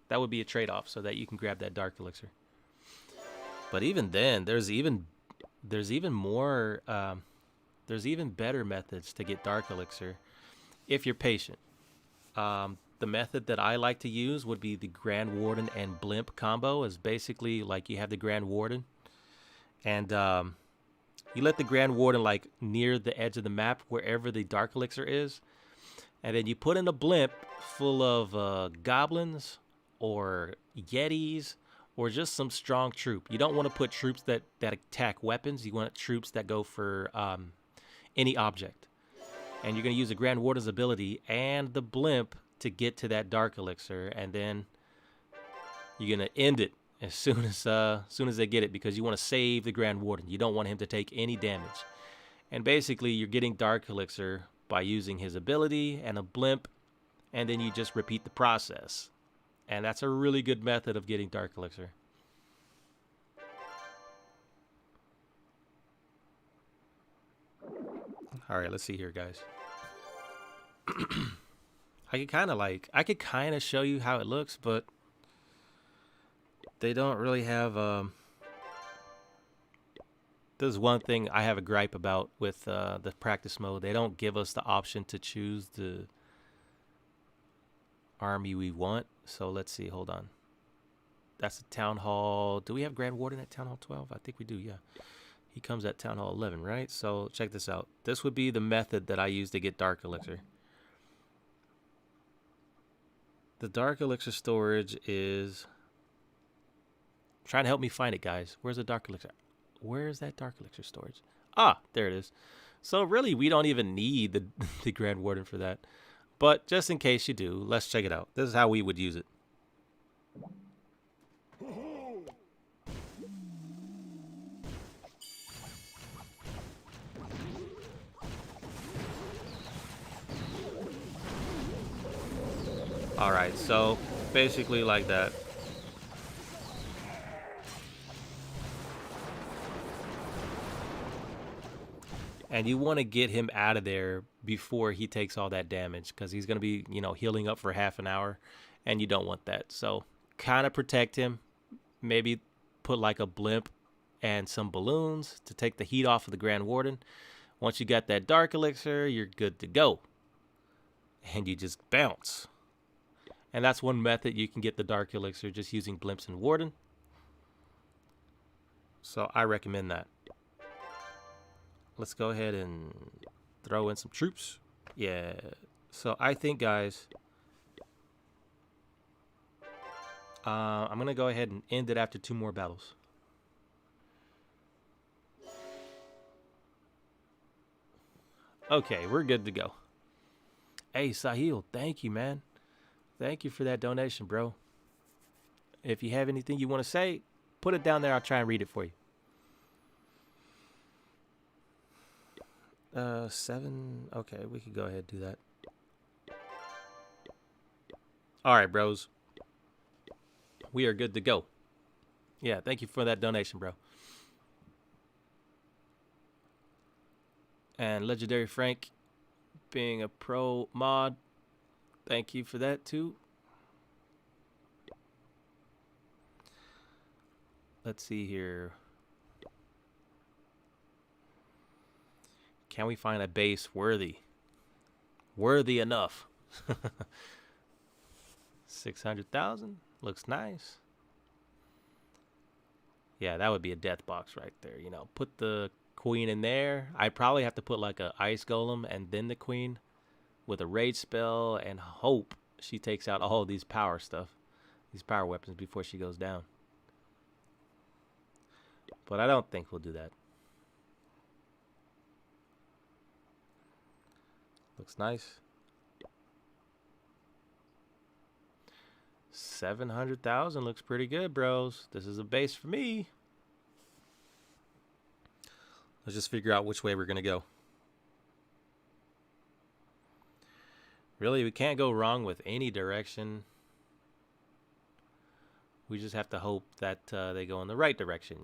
That would be a trade-off so that you can grab that dark elixir. But even then, there's even more, there's even better methods to get dark elixir if you're patient. The method that I like to use would be the Grand Warden and Blimp combo. Is basically like you have the Grand Warden, and you let the Grand Warden like near the edge of the map wherever the dark elixir is, and then you put in a Blimp full of goblins or yetis or just some strong troop. You don't want to put troops that attack weapons. You want troops that go for any object. And you're going to use the Grand Warden's ability and the Blimp to get to that dark elixir, and then you're going to end it as soon as they get it, because you want to save the Grand Warden. You don't want him to take any damage. And basically, you're getting dark elixir by using his ability and a Blimp, and then you just repeat the process. And that's a really good method of getting dark elixir. All right, let's see here, guys. I could kind of show you how it looks, but they don't really have. There's one thing I have a gripe about with the practice mode. They don't give us the option to choose the army we want. So let's see. Hold on. That's a Town Hall. Do we have Grand Warden at Town Hall 12? I think we do, yeah. He comes at Town Hall 11, right? So check this out. This would be the method that I use to get dark elixir. The dark elixir storage is... Trying to help me find it, guys. Where's the dark elixir? Where's that dark elixir storage? Ah, there it is. So really, we don't even need the Grand Warden for that. But just in case you do, let's check it out. This is how we would use it. All right, so basically like that. And you want to get him out of there before he takes all that damage, because he's going to be, healing up for half an hour, and you don't want that. So kind of protect him. Maybe put like a Blimp and some balloons to take the heat off of the Grand Warden. Once you got that dark elixir, you're good to go. And you just bounce. And that's one method you can get the dark elixir, just using Blimps and Warden. So I recommend that. Let's go ahead and throw in some troops. Yeah. So I think, guys, I'm going to go ahead and end it after 2 more battles. Okay, we're good to go. Hey, Sahil, thank you, man. Thank you for that donation, bro. If you have anything you want to say, put it down there. I'll try and read it for you. 7. Okay, we could go ahead and do that. All right, bros. We are good to go. Yeah, thank you for that donation, bro. And Legendary Frank, being a pro mod, thank you for that too. Let's see here. Can we find a base worthy enough? 600,000 looks nice. Yeah, that would be a death box right there. Put the queen in there. I'd probably have to put like a ice golem and then the queen with a rage spell, and hope she takes out all these power stuff, these power weapons, before she goes down. But I don't think we'll do that. Looks nice. 700,000 looks pretty good, bros. This is a base for me. Let's just figure out which way we're going to go. Really, we can't go wrong with any direction. We just have to hope that they go in the right direction,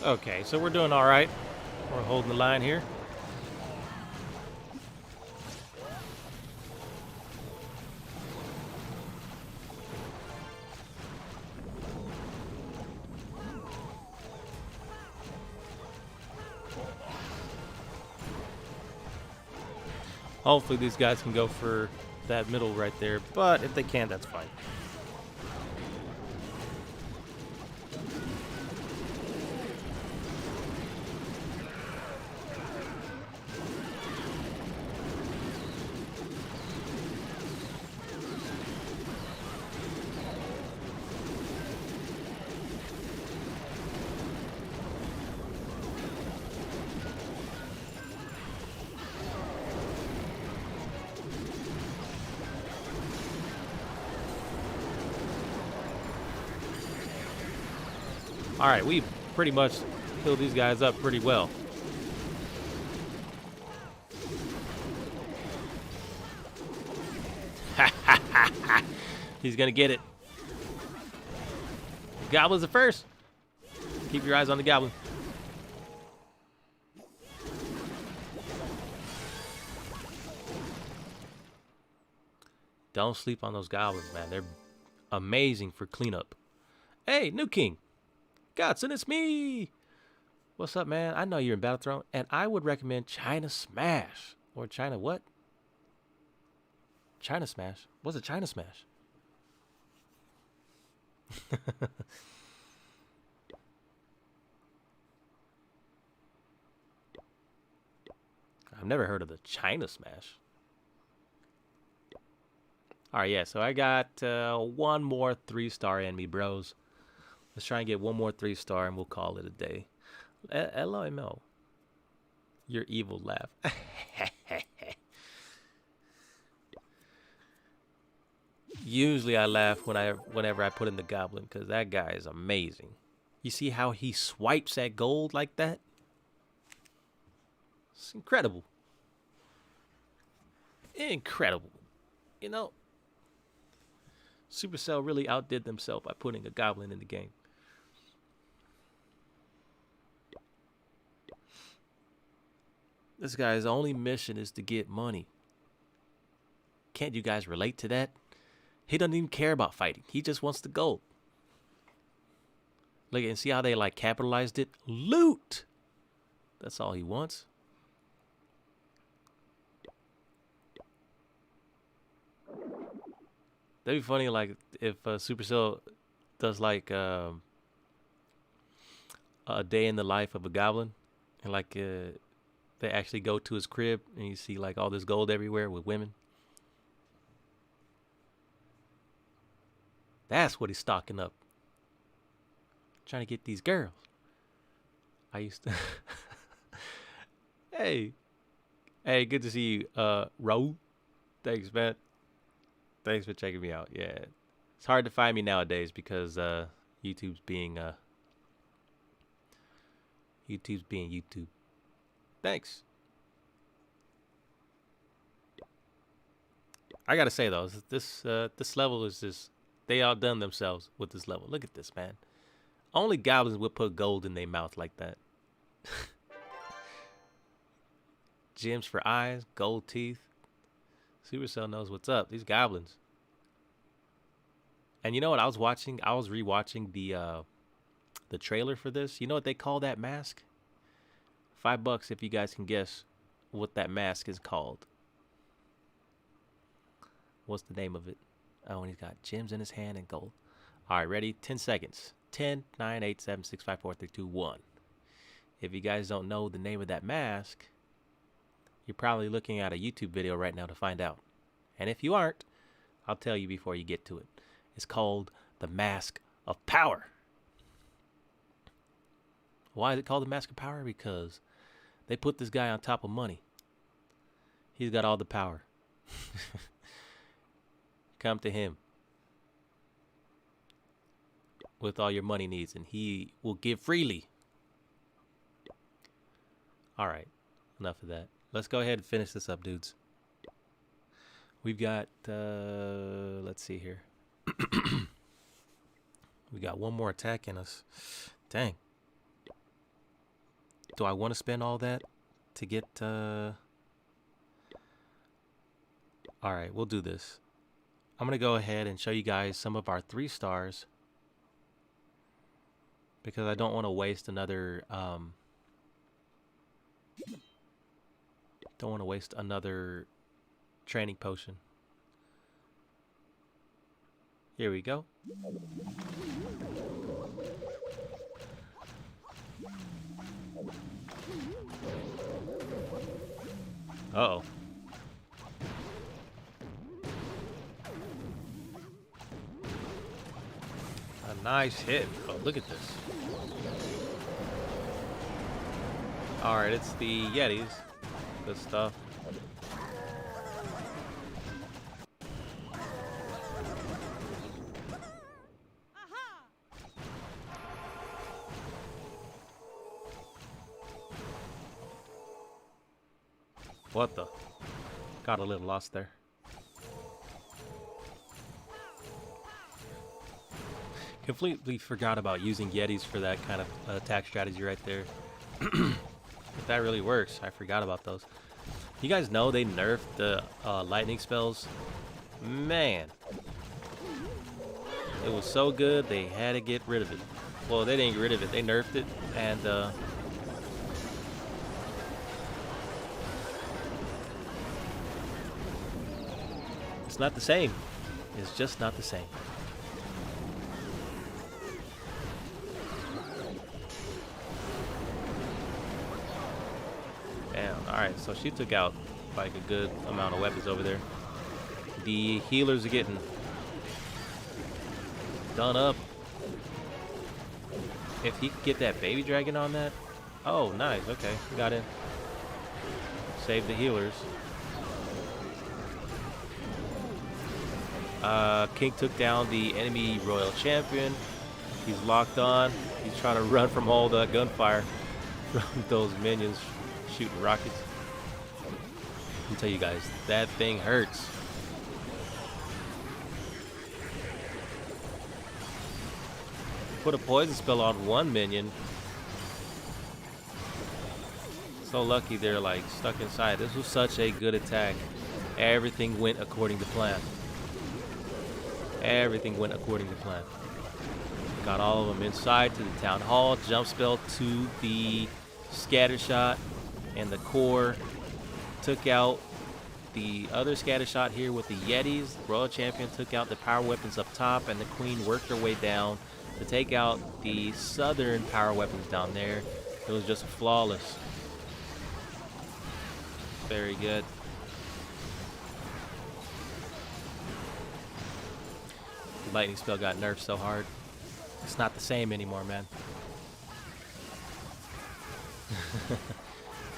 Okay, so we're doing all right. We're holding the line here. Hopefully these guys can go for that middle right there, but if they can't, that's fine. All right, we pretty much killed these guys up pretty well. He's gonna get it. Goblins at first. Keep your eyes on the goblin. Don't sleep on those goblins, man. They're amazing for cleanup. Hey, new king. Godson, it's me. What's up, man? I know you're in Battlethrown, and I would recommend China Smash. Or China what? China Smash? What's a China Smash? I've never heard of the China Smash. All right, yeah, so I got one more 3-star enemy, bros. Let's try and get one more 3-star, and we'll call it a day. LOMO. Your evil laugh. Usually I laugh whenever I put in the goblin, because that guy is amazing. You see how he swipes at gold like that? It's incredible. Incredible. You know, Supercell really outdid themselves by putting a goblin in the game. This guy's only mission is to get money. Can't you guys relate to that? He doesn't even care about fighting. He just wants the gold. Look and see how they like capitalized it. Loot. That's all he wants. That'd be funny, like if Supercell does like a day in the life of a goblin, and like they actually go to his crib and you see like all this gold everywhere with women. That's what he's stocking up. Trying to get these girls. I used to. Hey, good to see you, Ro. Thanks, man. Thanks for checking me out. Yeah, it's hard to find me nowadays because YouTube's being YouTube. Thanks. I gotta say though, this level is just they outdone themselves with this level. Look at this, man. Only goblins would put gold in their mouth like that. Gems for eyes, gold teeth. Supercell knows what's up. These goblins. And you know what I was watching? I was rewatching the trailer for this. You know what they call that mask? $5 if you guys can guess what that mask is called. What's the name of it? Oh, and he's got gems in his hand and gold. All right, ready? 10 seconds. 10, 9, 8, 7, 6, 5, 4, 3, 2, 1. If you guys don't know the name of that mask, you're probably looking at a YouTube video right now to find out. And if you aren't, I'll tell you before you get to it. It's called the Mask of Power. Why is it called the Mask of Power? Because they put this guy on top of money. He's got all the power. Come to him with all your money needs, and he will give freely. All right, enough of that. Let's go ahead and finish this up, dudes. We've got, let's see here. We got one more attack in us. Dang. Do I want to spend all that to get... Alright, we'll do this. I'm going to go ahead and show you guys some of our 3 stars. Because I don't want to waste another... don't want to waste another training potion. Here we go. Uh-oh. A nice hit. Oh, look at this. Alright, it's the Yetis. Good stuff. What the? Got a little lost there. Completely forgot about using Yetis for that kind of attack strategy right there. If that really works, I forgot about those. You guys know they nerfed the lightning spells? Man. It was so good, they had to get rid of it. Well, they didn't get rid of it, they nerfed it, and it's not the same. It's just not the same. Damn, alright, so she took out like a good amount of weapons over there. The healers are getting done up. If he could get that baby dragon on that. Oh, nice, okay, got it. Save the healers. King took down the enemy royal champion. He's locked on. He's trying to run from all the gunfire from those minions shooting rockets. Let me tell you guys, that thing hurts. Put a poison spell on one minion. So lucky they're like stuck inside. This was such a good attack. Everything went according to plan. Everything went according to plan. Got all of them inside to the town hall. Jump spell to the scatter shot and the core. Took out the other scatter shot here with the Yetis. The royal champion took out the power weapons up top, and the queen worked her way down to take out the southern power weapons down there. It was just flawless. Very good. The lightning spell got nerfed so hard. It's not the same anymore, man.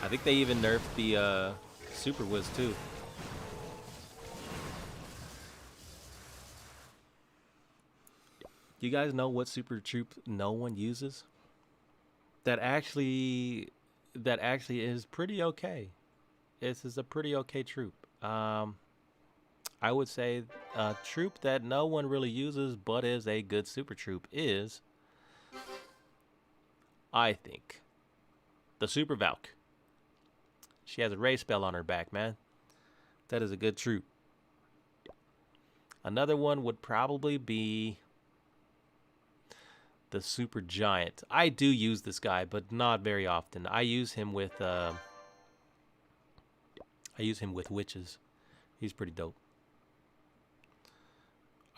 I think they even nerfed the Super Wiz too. You guys know what super troop no one uses? That actually is pretty okay. This is a pretty okay troop. I would say a troop that no one really uses but is a good super troop is, I think, the Super Valk. She has a ray spell on her back, man. That is a good troop. Another one would probably be the Super Giant. I do use this guy, but not very often. I use him with witches. He's pretty dope.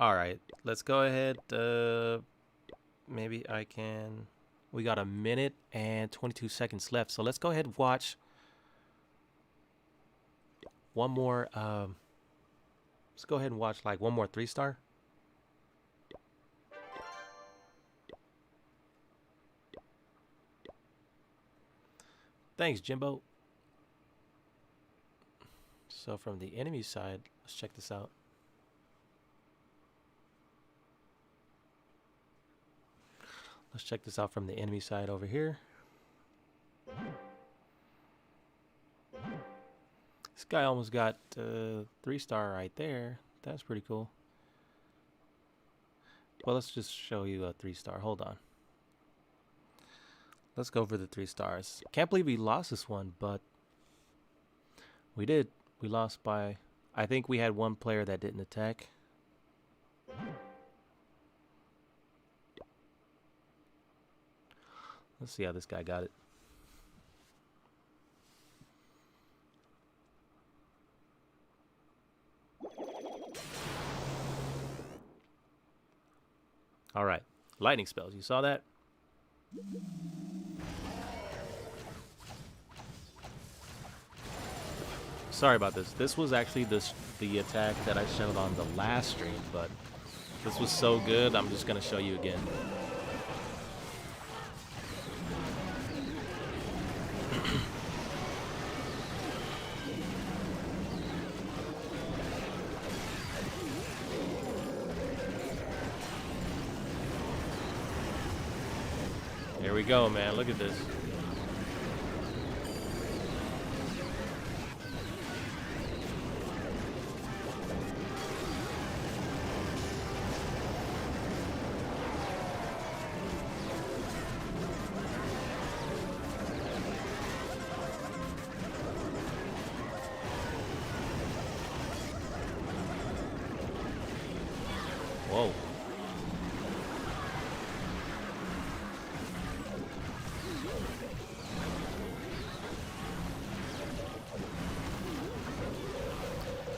All right, let's go ahead. Maybe I can. We got a minute and 22 seconds left, so let's go ahead and watch one more. Let's go ahead and watch like one more 3-star. Thanks, Jimbo. So from the enemy side, let's check this out. Let's check this out from the enemy side over here. This guy almost got 3-star right there. That's pretty cool. Well, let's just show you a 3-star. Hold on. Let's go for the 3 stars. Can't believe we lost this one, but we did. We lost by, I think we had one player that didn't attack. Let's see how this guy got it. All right, lightning spells. You saw that? Sorry about this. This was actually the attack that I showed on the last stream, but this was so good, I'm just going to show you again. Here we go, man. Look at this. Whoa.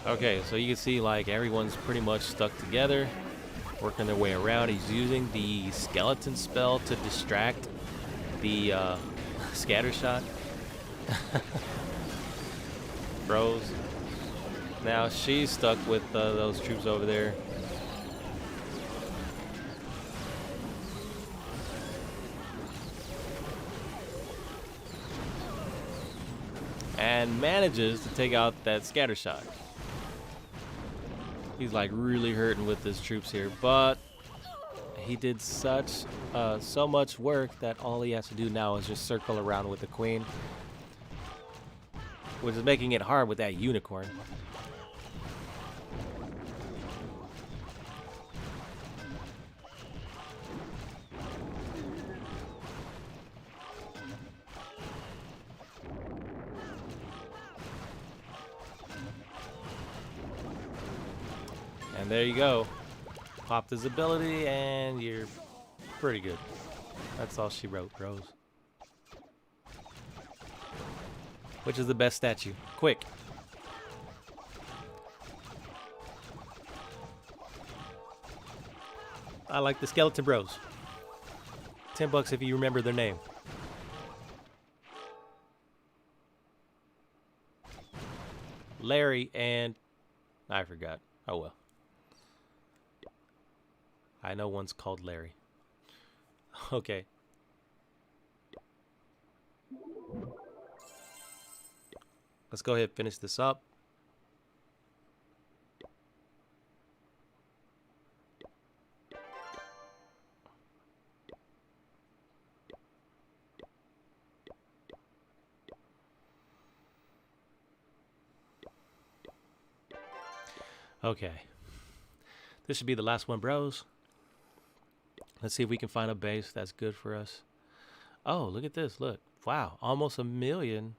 Okay, so you can see like everyone's pretty much stuck together, working their way around. He's using the skeleton spell to distract the scatter shot. Bros. Now she's stuck with those troops over there. And manages to take out that scatter shot. He's like really hurting with his troops here, but he did so much work that all he has to do now is just circle around with the queen, which is making it hard with that unicorn. And there you go. Popped his ability and you're pretty good. That's all she wrote, bros. Which is the best statue? Quick. I like the skeleton bros. $10 if you remember their name. Larry and I forgot. Oh well. I know one's called Larry. Okay. Let's go ahead and finish this up. Okay. This should be the last one, bros. Let's see if we can find a base that's good for us. Oh, look at this. Look. Wow. Almost 1 million.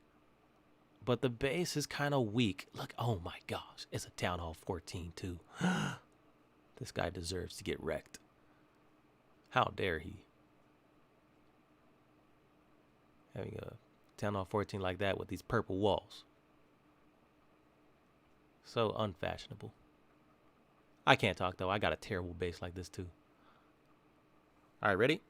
But the base is kind of weak. Look. Oh, my gosh. It's a Town Hall 14, too. This guy deserves to get wrecked. How dare he? Having a Town Hall 14 like that with these purple walls. So unfashionable. I can't talk, though. I got a terrible base like this, too. All right, ready?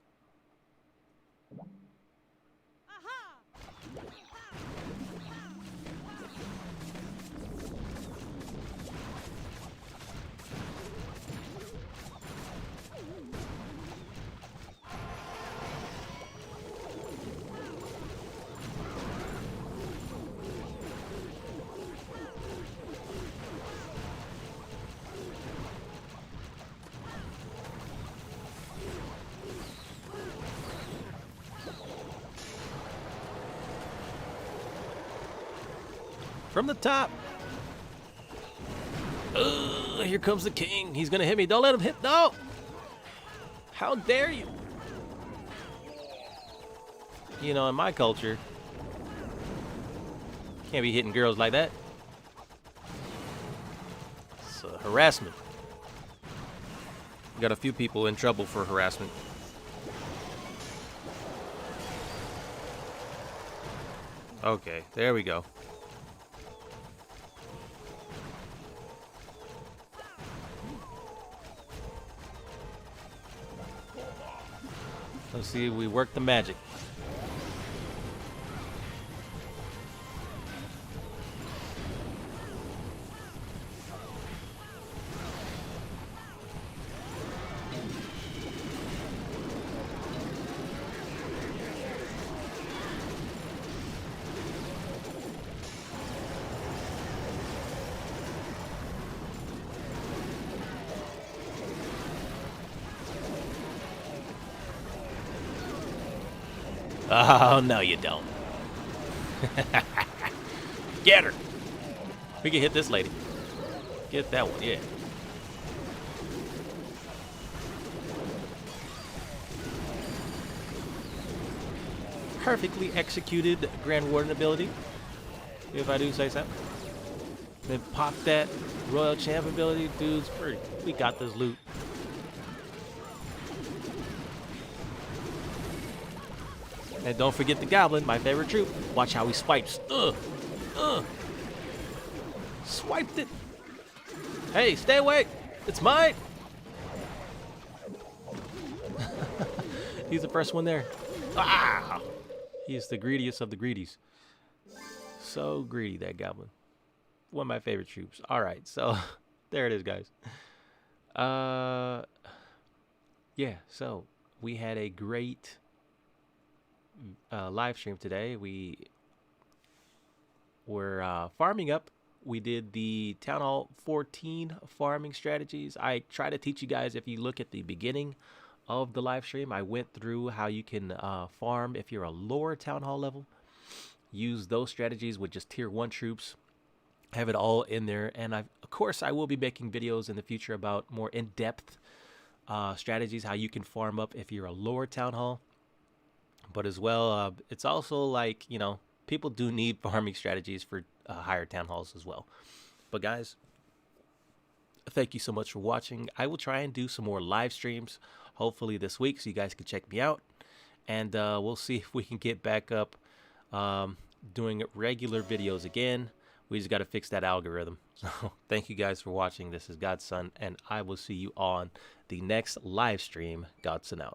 From the top. Here comes the king. He's going to hit me. Don't let him hit. No. How dare you? You know, in my culture, can't be hitting girls like that. It's harassment. Got a few people in trouble for harassment. Okay, there we go. Let's see if we work the magic. Oh, no, you don't. Get her. We can hit this lady. Get that one, yeah. Perfectly executed Grand Warden ability, if I do say so. Then pop that Royal Champ ability, dudes. We got this loot. And don't forget the Goblin, my favorite troop. Watch how he swipes. Swiped it. Hey, stay away. It's mine. He's the first one there. Ah! He's the greediest of the greedies. So greedy, that Goblin. One of my favorite troops. All right, so there it is, guys. Yeah, so we had a great live stream today. We were farming up. We did the Town Hall 14 farming strategies. I try to teach you guys, if you look at the beginning of the live stream, I went through how you can farm if you're a lower Town Hall level. Use those strategies with just tier 1 troops. Have it all in there. And of course, I will be making videos in the future about more in-depth strategies, how you can farm up if you're a lower Town Hall. But as well, it's also like, you know, people do need farming strategies for higher Town Halls as well. But guys, thank you so much for watching. I will try and do some more live streams, hopefully this week, so you guys can check me out. And we'll see if we can get back up doing regular videos again. We just got to fix that algorithm. So thank you guys for watching. This is Godson, and I will see you on the next live stream. Godson out.